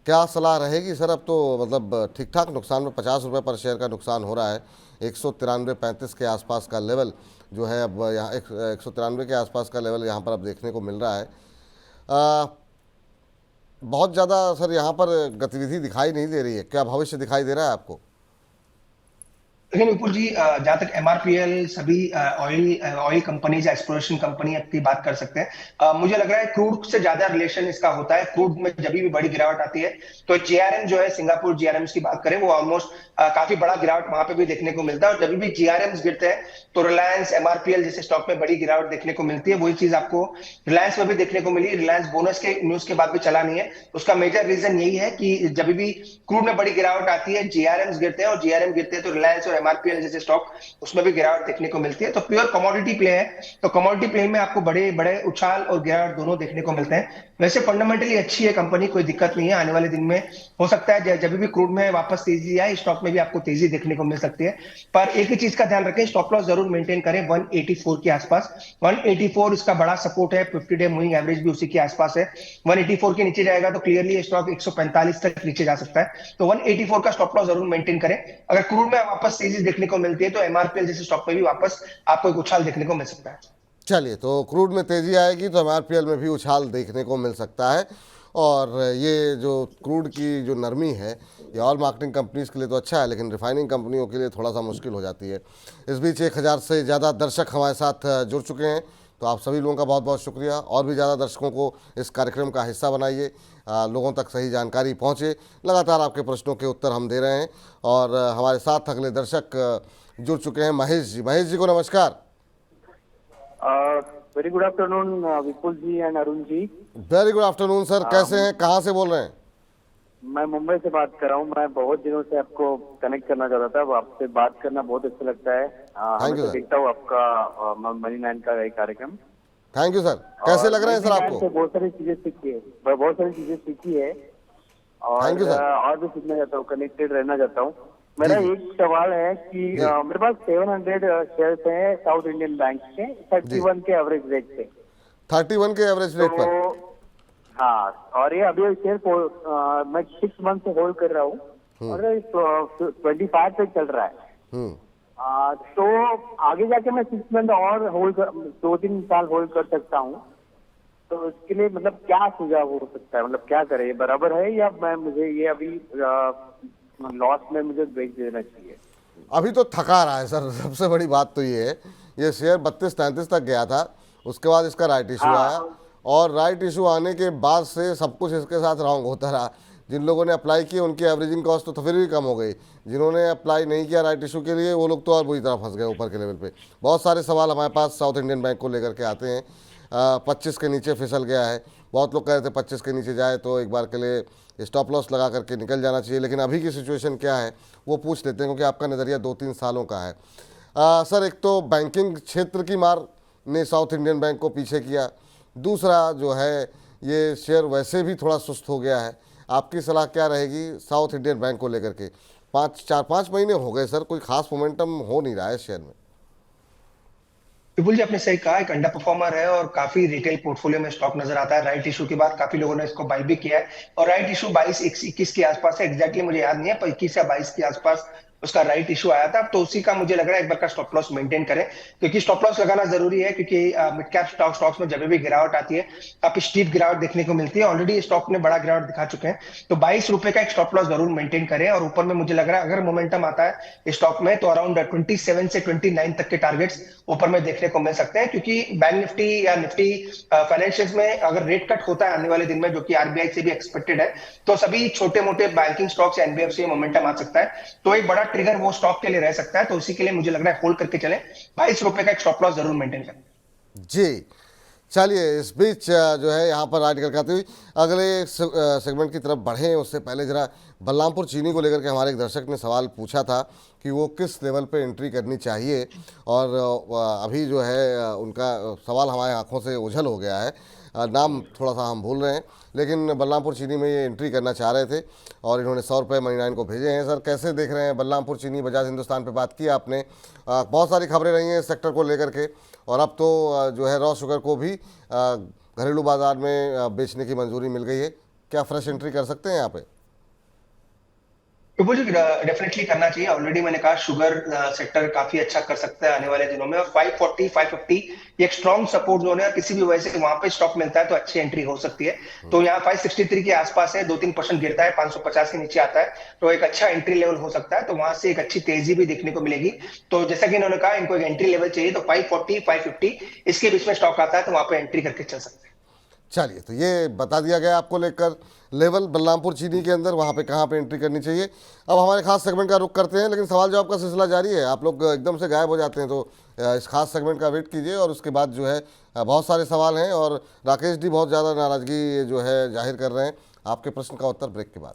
क्या सलाह रहेगी सर? अब तो मतलब ठीक ठाक नुकसान में 50 रुपये पर शेयर का नुकसान हो रहा है। 193.35 के आसपास का लेवल जो है अब यहाँ 193 के आसपास का लेवल यहाँ पर अब देखने को मिल रहा है। बहुत ज़्यादा सर यहाँ पर गतिविधि दिखाई नहीं दे रही है, क्या भविष्य दिखाई दे रहा है आपको? लेकिन विपुल जी, जहां तक MRPL सभी ऑयल कंपनीज एक्सप्लोरेशन कंपनी की बात कर सकते हैं, मुझे लग रहा है क्रूड से ज्यादा रिलेशन इसका होता है। क्रूड में जब भी बड़ी गिरावट आती है तो GRM जो है, सिंगापुर GRMs की बात करें, वो ऑलमोस्ट काफी बड़ा गिरावट वहां पे भी देखने को मिलता है। और जब भी GRMs गिरते हैं तो रिलायंस MRPL जैसे स्टॉक में बड़ी गिरावट देखने को मिलती है। वही चीज आपको रिलायंस में भी देखने को मिली। रिलायंस बोनस के न्यूज के बाद भी चला नहीं है, उसका मेजर रीजन यही है कि जब भी क्रूड में बड़ी गिरावट आती है, GRMs गिरते हैं, और GRM गिरते हैं तो रिलायंस और MRPL जैसे स्टॉक उसमें भी गिरावट देखने को मिलती है। तो प्योर कमोडिटी प्ले है, तो कमोडिटी प्ले में आपको बड़े बड़े उछाल और गिरावट दोनों देखने को मिलते हैं। वैसे फंडामेंटली अच्छी है कंपनी, कोई दिक्कत नहीं है। आने वाले दिन में हो सकता है जब भी क्रूड में वापस तेजी आए, स्टॉक में भी आपको तेजी देखने को मिल सकती है। पर एक ही चीज का ध्यान रखें, स्टॉप लॉस जरूर मेंटेन करें 184 के आसपास। 184 इसका बड़ा सपोर्ट है, 50 डे मूविंग एवरेज भी उसी के आसपास है। 184 के नीचे जाएगा तो क्लियरली स्टॉक 145 तक नीचे जा सकता है। तो 184 का स्टॉप लॉस जरूर मेंटेन करें। अगर क्रूड में वापस तेजी देखने को मिलती है तो MRPL जैसे स्टॉक में भी वापस आपको एक उछाल देखने को मिल सकता है। चलिए, तो क्रूड में तेज़ी आएगी तो MRPL में भी उछाल देखने को मिल सकता है। और ये जो क्रूड की जो नरमी है, ये ऑयल मार्केटिंग कंपनीज के लिए तो अच्छा है, लेकिन रिफाइनिंग कंपनियों के लिए थोड़ा सा मुश्किल हो जाती है। इस बीच 1000 से ज़्यादा दर्शक हमारे साथ जुड़ चुके हैं, तो आप सभी लोगों का बहुत बहुत शुक्रिया। और भी ज़्यादा दर्शकों को इस कार्यक्रम का हिस्सा बनाइए, लोगों तक सही जानकारी पहुँचे। लगातार आपके प्रश्नों के उत्तर हम दे रहे हैं। और हमारे साथ अगले दर्शक जुड़ चुके हैं, महेश जी। महेश जी को नमस्कार। Very good afternoon Vipul ji and Arun ji. Very good afternoon sir, कैसे हैं, कहाँ से बोल रहे हैं? मैं मुंबई से बात कर रहा हूँ। मैं बहुत दिनों से आपको कनेक्ट करना चाहता था, अब आपसे बात करना बहुत अच्छा लगता है। you, sir. देखता हूँ आपका मनी 9 का कार्यक्रम। Thank you sir. कैसे लग रहे हैं सर आपको? बहुत सारी चीजें सीखी है, बहुत सारी चीजें सीखी है Thank you, sir. और भी सीखना चाहता हूँ, कनेक्टेड रहना चाहता हूँ। मेरा एक सवाल है कि मेरे पास 700 शेयर्स हैं साउथ इंडियन बैंक के 31 के एवरेज रेट पे। 31 के एवरेज रेट पर? हाँ, और ये अभी शेयर मैं 6 मंथ से होल्ड कर रहा हूँ और 25 पे चल रहा है। तो आगे जाके मैं 6 मंथ और होल्ड 2-3 साल होल्ड कर सकता हूँ। तो इसके लिए मतलब क्या सुझाव हो सकता है, मतलब क्या करे, बराबर है या मुझे ये अभी लॉस में मुझे बेच देना चाहिए? अभी तो थका रहा है सर, सबसे बड़ी बात तो ये है। ये शेयर 32-33 तक गया था, उसके बाद इसका राइट इशू आया, और राइट इशू आने के बाद से सब कुछ इसके साथ रॉन्ग होता रहा। जिन लोगों ने अप्लाई किया उनकी एवरेजिंग कॉस्ट तो फिर भी कम हो गई, जिन्होंने अप्लाई नहीं किया राइट इशू के लिए वो लोग तो और बुरी तरह फंस गए ऊपर के लेवल पे। बहुत सारे सवाल हमारे पास साउथ इंडियन बैंक को लेकर के आते हैं। 25 के नीचे फिसल गया है, बहुत लोग कह रहे थे 25 के नीचे जाए तो एक बार के लिए स्टॉप लॉस लगा करके निकल जाना चाहिए, लेकिन अभी की सिचुएशन क्या है वो पूछ लेते हैं, क्योंकि आपका नज़रिया 2-3 सालों का है। सर, एक तो बैंकिंग क्षेत्र की मार ने साउथ इंडियन बैंक को पीछे किया, दूसरा जो है ये शेयर वैसे भी थोड़ा सुस्त हो गया है। आपकी सलाह क्या रहेगी साउथ इंडियन बैंक को लेकर के? 4-5 महीने हो गए सर, कोई खास मोमेंटम हो नहीं रहा है शेयर में। विपुल जी, आपने सही कहा, एक अंडर परफॉर्मर है और काफी रिटेल पोर्टफोलियो में स्टॉक नजर आता है। राइट इशू के बाद काफी लोगों ने इसको बाय भी किया है और राइट इशू 22-21 के आसपास है, एग्जैक्टली मुझे याद नहीं है, पर 21 या 22 के आसपास उसका राइट इशू आया था। तो उसी का मुझे लग रहा है एक बार का स्टॉप लॉस मेंटेन करें, क्योंकि स्टॉप लॉस लगाना जरूरी है, क्योंकि मिड कैप स्टॉक्स में जब भी गिरावट आती है काफी स्टीप गिरावट देखने को मिलती है। ऑलरेडी स्टॉक ने बड़ा गिरावट दिखा चुके हैं, तो 22 रुपए का एक स्टॉप लॉस जरूर मेंटेन करें। और ऊपर में मुझे लग रहा है अगर मोमेंटम आता है स्टॉक में तो अराउंड 27 से 29 तक के टारगेट्स ऊपर में देखने को मिल सकते हैं, क्योंकि बैंक निफ्टी या निफ्टी फाइनेंशियल्स में अगर रेट कट होता है आने वाले दिन में, जो कि आरबीआई से भी एक्सपेक्टेड है, तो सभी छोटे मोटे बैंकिंग स्टॉक्स या एनबीएफसी में मोमेंटम आ सकता है। तो एक बड़ा ट्रिगर वो स्टॉक के लिए रह सकता है, तो उसी के लिए मुझे लग रहा है होल्ड करके चलें, 22 रुपए का एक स्टॉप लॉस जरूर मेंटेन करें। जी चलिए, इस बीच जो है यहाँ पर आर्टिकल कहते हुए अगले सेगमेंट की तरफ बढ़ें, उससे पहले ज़रा बलरामपुर चीनी को लेकर के हमारे एक दर्शक ने सवाल पूछा था कि वो किस लेवल पे एंट्री करनी चाहिए, और अभी जो है उनका सवाल हमारे आंखों से ओझल हो गया है। नाम थोड़ा सा हम भूल रहे हैं, लेकिन बलरामपुर चीनी में ये एंट्री करना चाह रहे थे और इन्होंने 100 रुपये मनी9 को भेजे हैं। सर, कैसे देख रहे हैं बलरामपुर चीनी? बजाज हिंदुस्तान पे बात की आपने, बहुत सारी खबरें रही हैं इस सेक्टर को लेकर के, और अब तो जो है रॉ शुगर को भी घरेलू बाजार में बेचने की मंजूरी मिल गई है। क्या फ्रेश एंट्री कर सकते हैं यहाँ पे? विपुल जी, डेफिनेटली करना चाहिए। ऑलरेडी मैंने कहा शुगर सेक्टर काफी अच्छा कर सकता है आने वाले दिनों में, और 540 550 ये एक स्ट्रॉन्ग सपोर्ट जोन है, किसी भी वजह से वहां पे स्टॉक मिलता है तो अच्छी एंट्री हो सकती है। तो यहाँ 563 के आसपास है, 2-3% गिरता है, 550 के नीचे आता है तो एक अच्छा एंट्री लेवल हो सकता है, तो वहां से एक अच्छी तेजी भी देखने को मिलेगी। तो जैसा कि इन्होंने कहा इनको एक एंट्री लेवल चाहिए, तो 540 550 इसके बीच में स्टॉक आता है तो वहां पे एंट्री करके चल सकते हैं। चलिए, तो ये बता दिया गया आपको लेकर लेवल बलरामपुर चीनी के अंदर, वहाँ पे कहाँ पे एंट्री करनी चाहिए। अब हमारे खास सेगमेंट का रुख करते हैं, लेकिन सवाल जवाब का सिलसिला जारी है। आप लोग एकदम से गायब हो जाते हैं, तो इस खास सेगमेंट का वेट कीजिए, और उसके बाद जो है बहुत सारे सवाल हैं, और राकेश जी बहुत ज़्यादा नाराज़गी जो है जाहिर कर रहे हैं। आपके प्रश्न का उत्तर ब्रेक के बाद।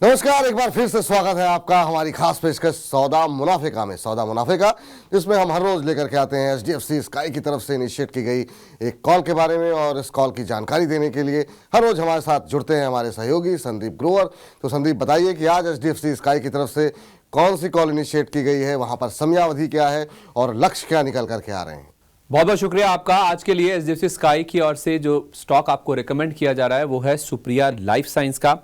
नमस्कार, एक बार फिर से स्वागत है आपका हमारी खास पेशकश सौदा मुनाफे में, सौदा मुनाफे का, जिसमें हम हर रोज लेकर के आते हैं HDFC स्काई की तरफ से इनिशिएट की गई एक कॉल के बारे में, और इस कॉल की जानकारी देने के लिए हर रोज हमारे साथ जुड़ते हैं हमारे सहयोगी संदीप ग्रोवर। तो संदीप, बताइए कि आज HDFC स्काई की तरफ से कौन सी कॉल इनिशिएट की गई है, वहाँ पर समयावधि क्या है और लक्ष्य क्या निकल करके आ रहे हैं? बहुत बहुत शुक्रिया आपका। आज के लिए HDFC स्काई की ओर से जो स्टॉक आपको रिकमेंड किया जा रहा है वो है सुप्रिया लाइफ साइंस का।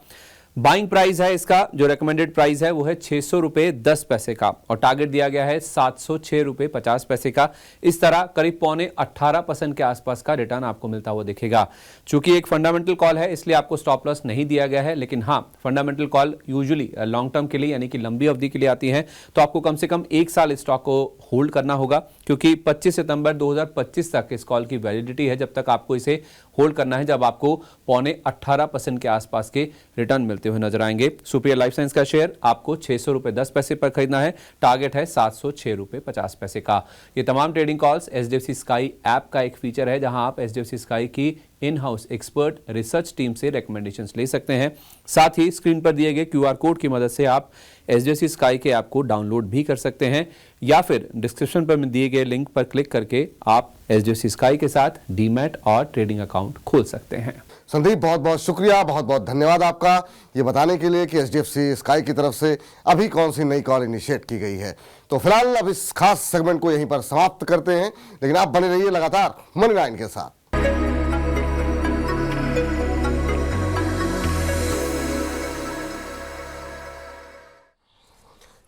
बाइंग प्राइस है इसका, जो रिकमेंडेड प्राइस है वो है 600 रुपये 10 पैसे का, और टारगेट दिया गया है 706 रुपये 50 पैसे का। इस तरह करीब 18.5% के आसपास का रिटर्न आपको मिलता हुआ दिखेगा। चूंकि एक फंडामेंटल कॉल है इसलिए आपको स्टॉप लॉस नहीं दिया गया है, लेकिन हाँ, fundamental call usually long term के लिए यानी कि लंबी अवधि के लिए आती हैं, तो आपको कम से कम 1 साल इस स्टॉक को होल्ड करना होगा, क्योंकि 25 सितंबर 2025 तक इस कॉल की वैलिडिटी है, जब तक आपको इसे होल्ड करना है, जब आपको 18.5% के आसपास के रिटर्न मिलते हुए नजर आएंगे। सुप्रिया लाइफ साइंस का शेयर आपको 600 रुपये 10 पैसे पर खरीदना है, टारगेट है 706 रुपये 50 पैसे का। ये तमाम trading calls HDFC sky app का एक फीचर है, जहां आप HDFC स्काई की in house expert research team से रिकमेंडेशंस ले सकते हैं। साथ ही स्क्रीन पर दिए गए QR कोड की मदद से आप HDFC स्काई के ऐप को डाउनलोड भी कर सकते हैं, या फिर डिस्क्रिप्शन पर दिए गए लिंक पर क्लिक करके आप HDFC स्काई के साथ डीमैट और ट्रेडिंग अकाउंट खोल सकते हैं। संदीप, बहुत बहुत शुक्रिया, बहुत बहुत धन्यवाद आपका ये बताने के लिए कि HDFC स्काई की तरफ से अभी कौन सी नई कॉल इनिशिएट की गई है। तो फिलहाल अब इस खास सेगमेंट को यहीं पर समाप्त करते हैं, लेकिन आप बने रहिए लगातार मनी9 के साथ।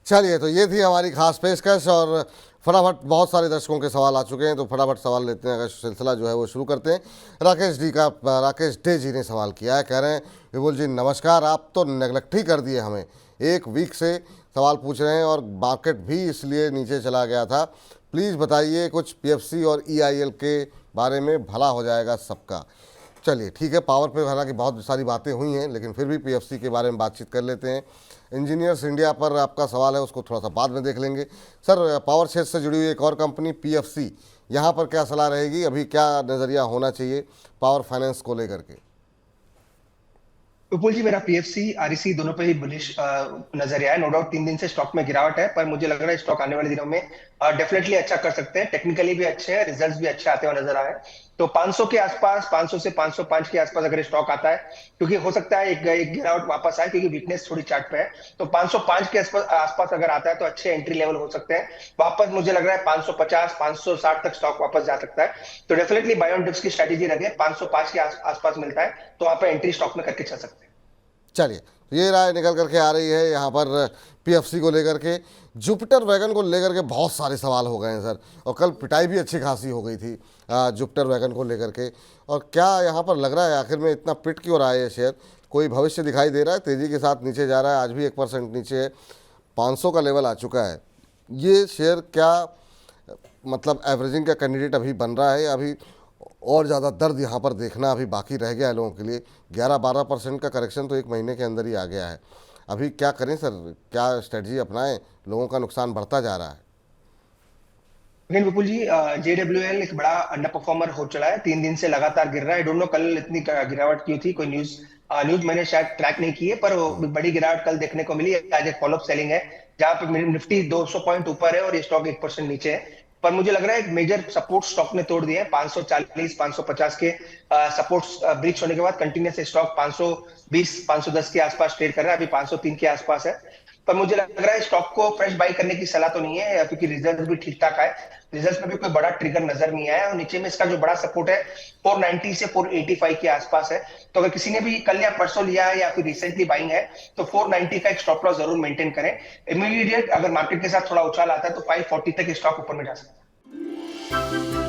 चलिए, तो ये थी हमारी खास पेशकश, और फटाफट बहुत सारे दर्शकों के सवाल आ चुके हैं, तो फटाफट सवाल लेते हैं। अगर सिलसिला जो है वो शुरू करते हैं। राकेश डे जी ने सवाल किया है, कह रहे हैं विपुल जी नमस्कार, आप तो नेगलेक्ट ही कर दिए हमें, 1 वीक से सवाल पूछ रहे हैं और मार्केट भी इसलिए नीचे चला गया था, प्लीज़ बताइए कुछ PFC और EIL के बारे में, भला हो जाएगा सबका। चलिए ठीक है, पावर पे हालांकि बहुत सारी बातें हुई हैं, लेकिन फिर भी पीएफसी के बारे में बातचीत कर लेते हैं। इंजीनियर्स इंडिया पर आपका सवाल है, उसको थोड़ा सा बाद में देख लेंगे। सर, पावर क्षेत्र से जुड़ी हुई एक और कंपनी पीएफसी, यहाँ पर क्या सलाह रहेगी, अभी क्या नज़रिया होना चाहिए पावर फाइनेंस को लेकर के? विपुल जी, मेरा पीएफसी आरईसी दोनों पे ही बुलिश नजरिया है। नो डाउट 3 दिन से स्टॉक में गिरावट है, पर मुझे लग रहा है स्टॉक आने वाले दिनों में डेफिनेटली अच्छा कर सकते हैं। टेक्निकली भी अच्छे हैं, रिजल्ट्स भी अच्छे आते हुए नजर आ रहे हैं। तो 500 के आसपास, 500 से 505 के आसपास अगर स्टॉक आता है, क्योंकि हो सकता है एक गिरावट वापस आए, क्योंकि वीकनेस थोड़ी चार्ट पे है। तो 505 के आसपास अगर आता है तो अच्छे एंट्री लेवल हो सकते हैं। वापस मुझे लग रहा है 550, 560 तक स्टॉक वापस जा सकता है। तो डेफिनेटली बाय ऑन डिप्स की स्ट्रेटेजी रखें। 505 के आसपास मिलता है तो वहां पर एंट्री स्टॉक में करके चल सकते हैं। चलिए, ये राय निकल करके आ रही है यहाँ पर पीएफसी को लेकर के। जुपिटर वैगन को लेकर के बहुत सारे सवाल हो गए हैं सर, और कल पिटाई भी अच्छी खासी हो गई थी जुपिटर वैगन को लेकर के। और क्या यहाँ पर लग रहा है आखिर में इतना पिट क्यों रहा है ये शेयर? कोई भविष्य दिखाई दे रहा है? तेज़ी के साथ नीचे जा रहा है, आज भी 1% नीचे है, 500 का लेवल आ चुका है। ये शेयर क्या मतलब एवरेजिंग का कैंडिडेट अभी बन रहा है, अभी और ज़्यादा दर्द यहाँ पर देखना अभी बाकी रह गया है लोगों के लिए? 11-12% का करेक्शन तो 1 महीने के अंदर ही आ गया है। अभी क्या करें सर, क्या स्ट्रेटजी अपनाएं? लोगों का नुकसान बढ़ता जा रहा है। लेकिन विपुल जी, JWL एक बड़ा अंडर परफॉर्मर हो चला है, 3 दिन से लगातार गिर रहा है। आई डोंट नो कल इतनी गिरावट क्यों थी, कोई न्यूज मैंने शायद ट्रैक नहीं की है, पर बड़ी गिरावट कल देखने को मिली। आज एक फॉलोअप सेलिंग है जहां पे निफ्टी 200 पॉइंट ऊपर है और ये स्टॉक 1% नीचे है। पर मुझे लग रहा है एक मेजर सपोर्ट स्टॉक ने तोड़ दिया है। 540, 550 के सपोर्ट ब्रीच होने के बाद कंटिन्यूस स्टॉक 520, 510 के आसपास ट्रेड कर रहा है, अभी 503 के आसपास है। पर मुझे लग रहा है स्टॉक को फ्रेश बाई करने की सलाह तो नहीं है, क्योंकि रिजल्ट भी ठीक ठाक है। रिजल्ट्स में भी कोई बड़ा ट्रिगर नजर नहीं आया, और नीचे में इसका जो बड़ा सपोर्ट है 490 से 485 के आसपास है। तो अगर किसी ने भी कल या परसों लिया है या फिर रिसेंटली बाइंग है तो 490 का एक स्टॉप लॉस जरूर मेंटेन करें। इमीडिएट अगर मार्केट के साथ थोड़ा उछाल आता है तो 540 तक स्टॉक ऊपर में जा सकता है।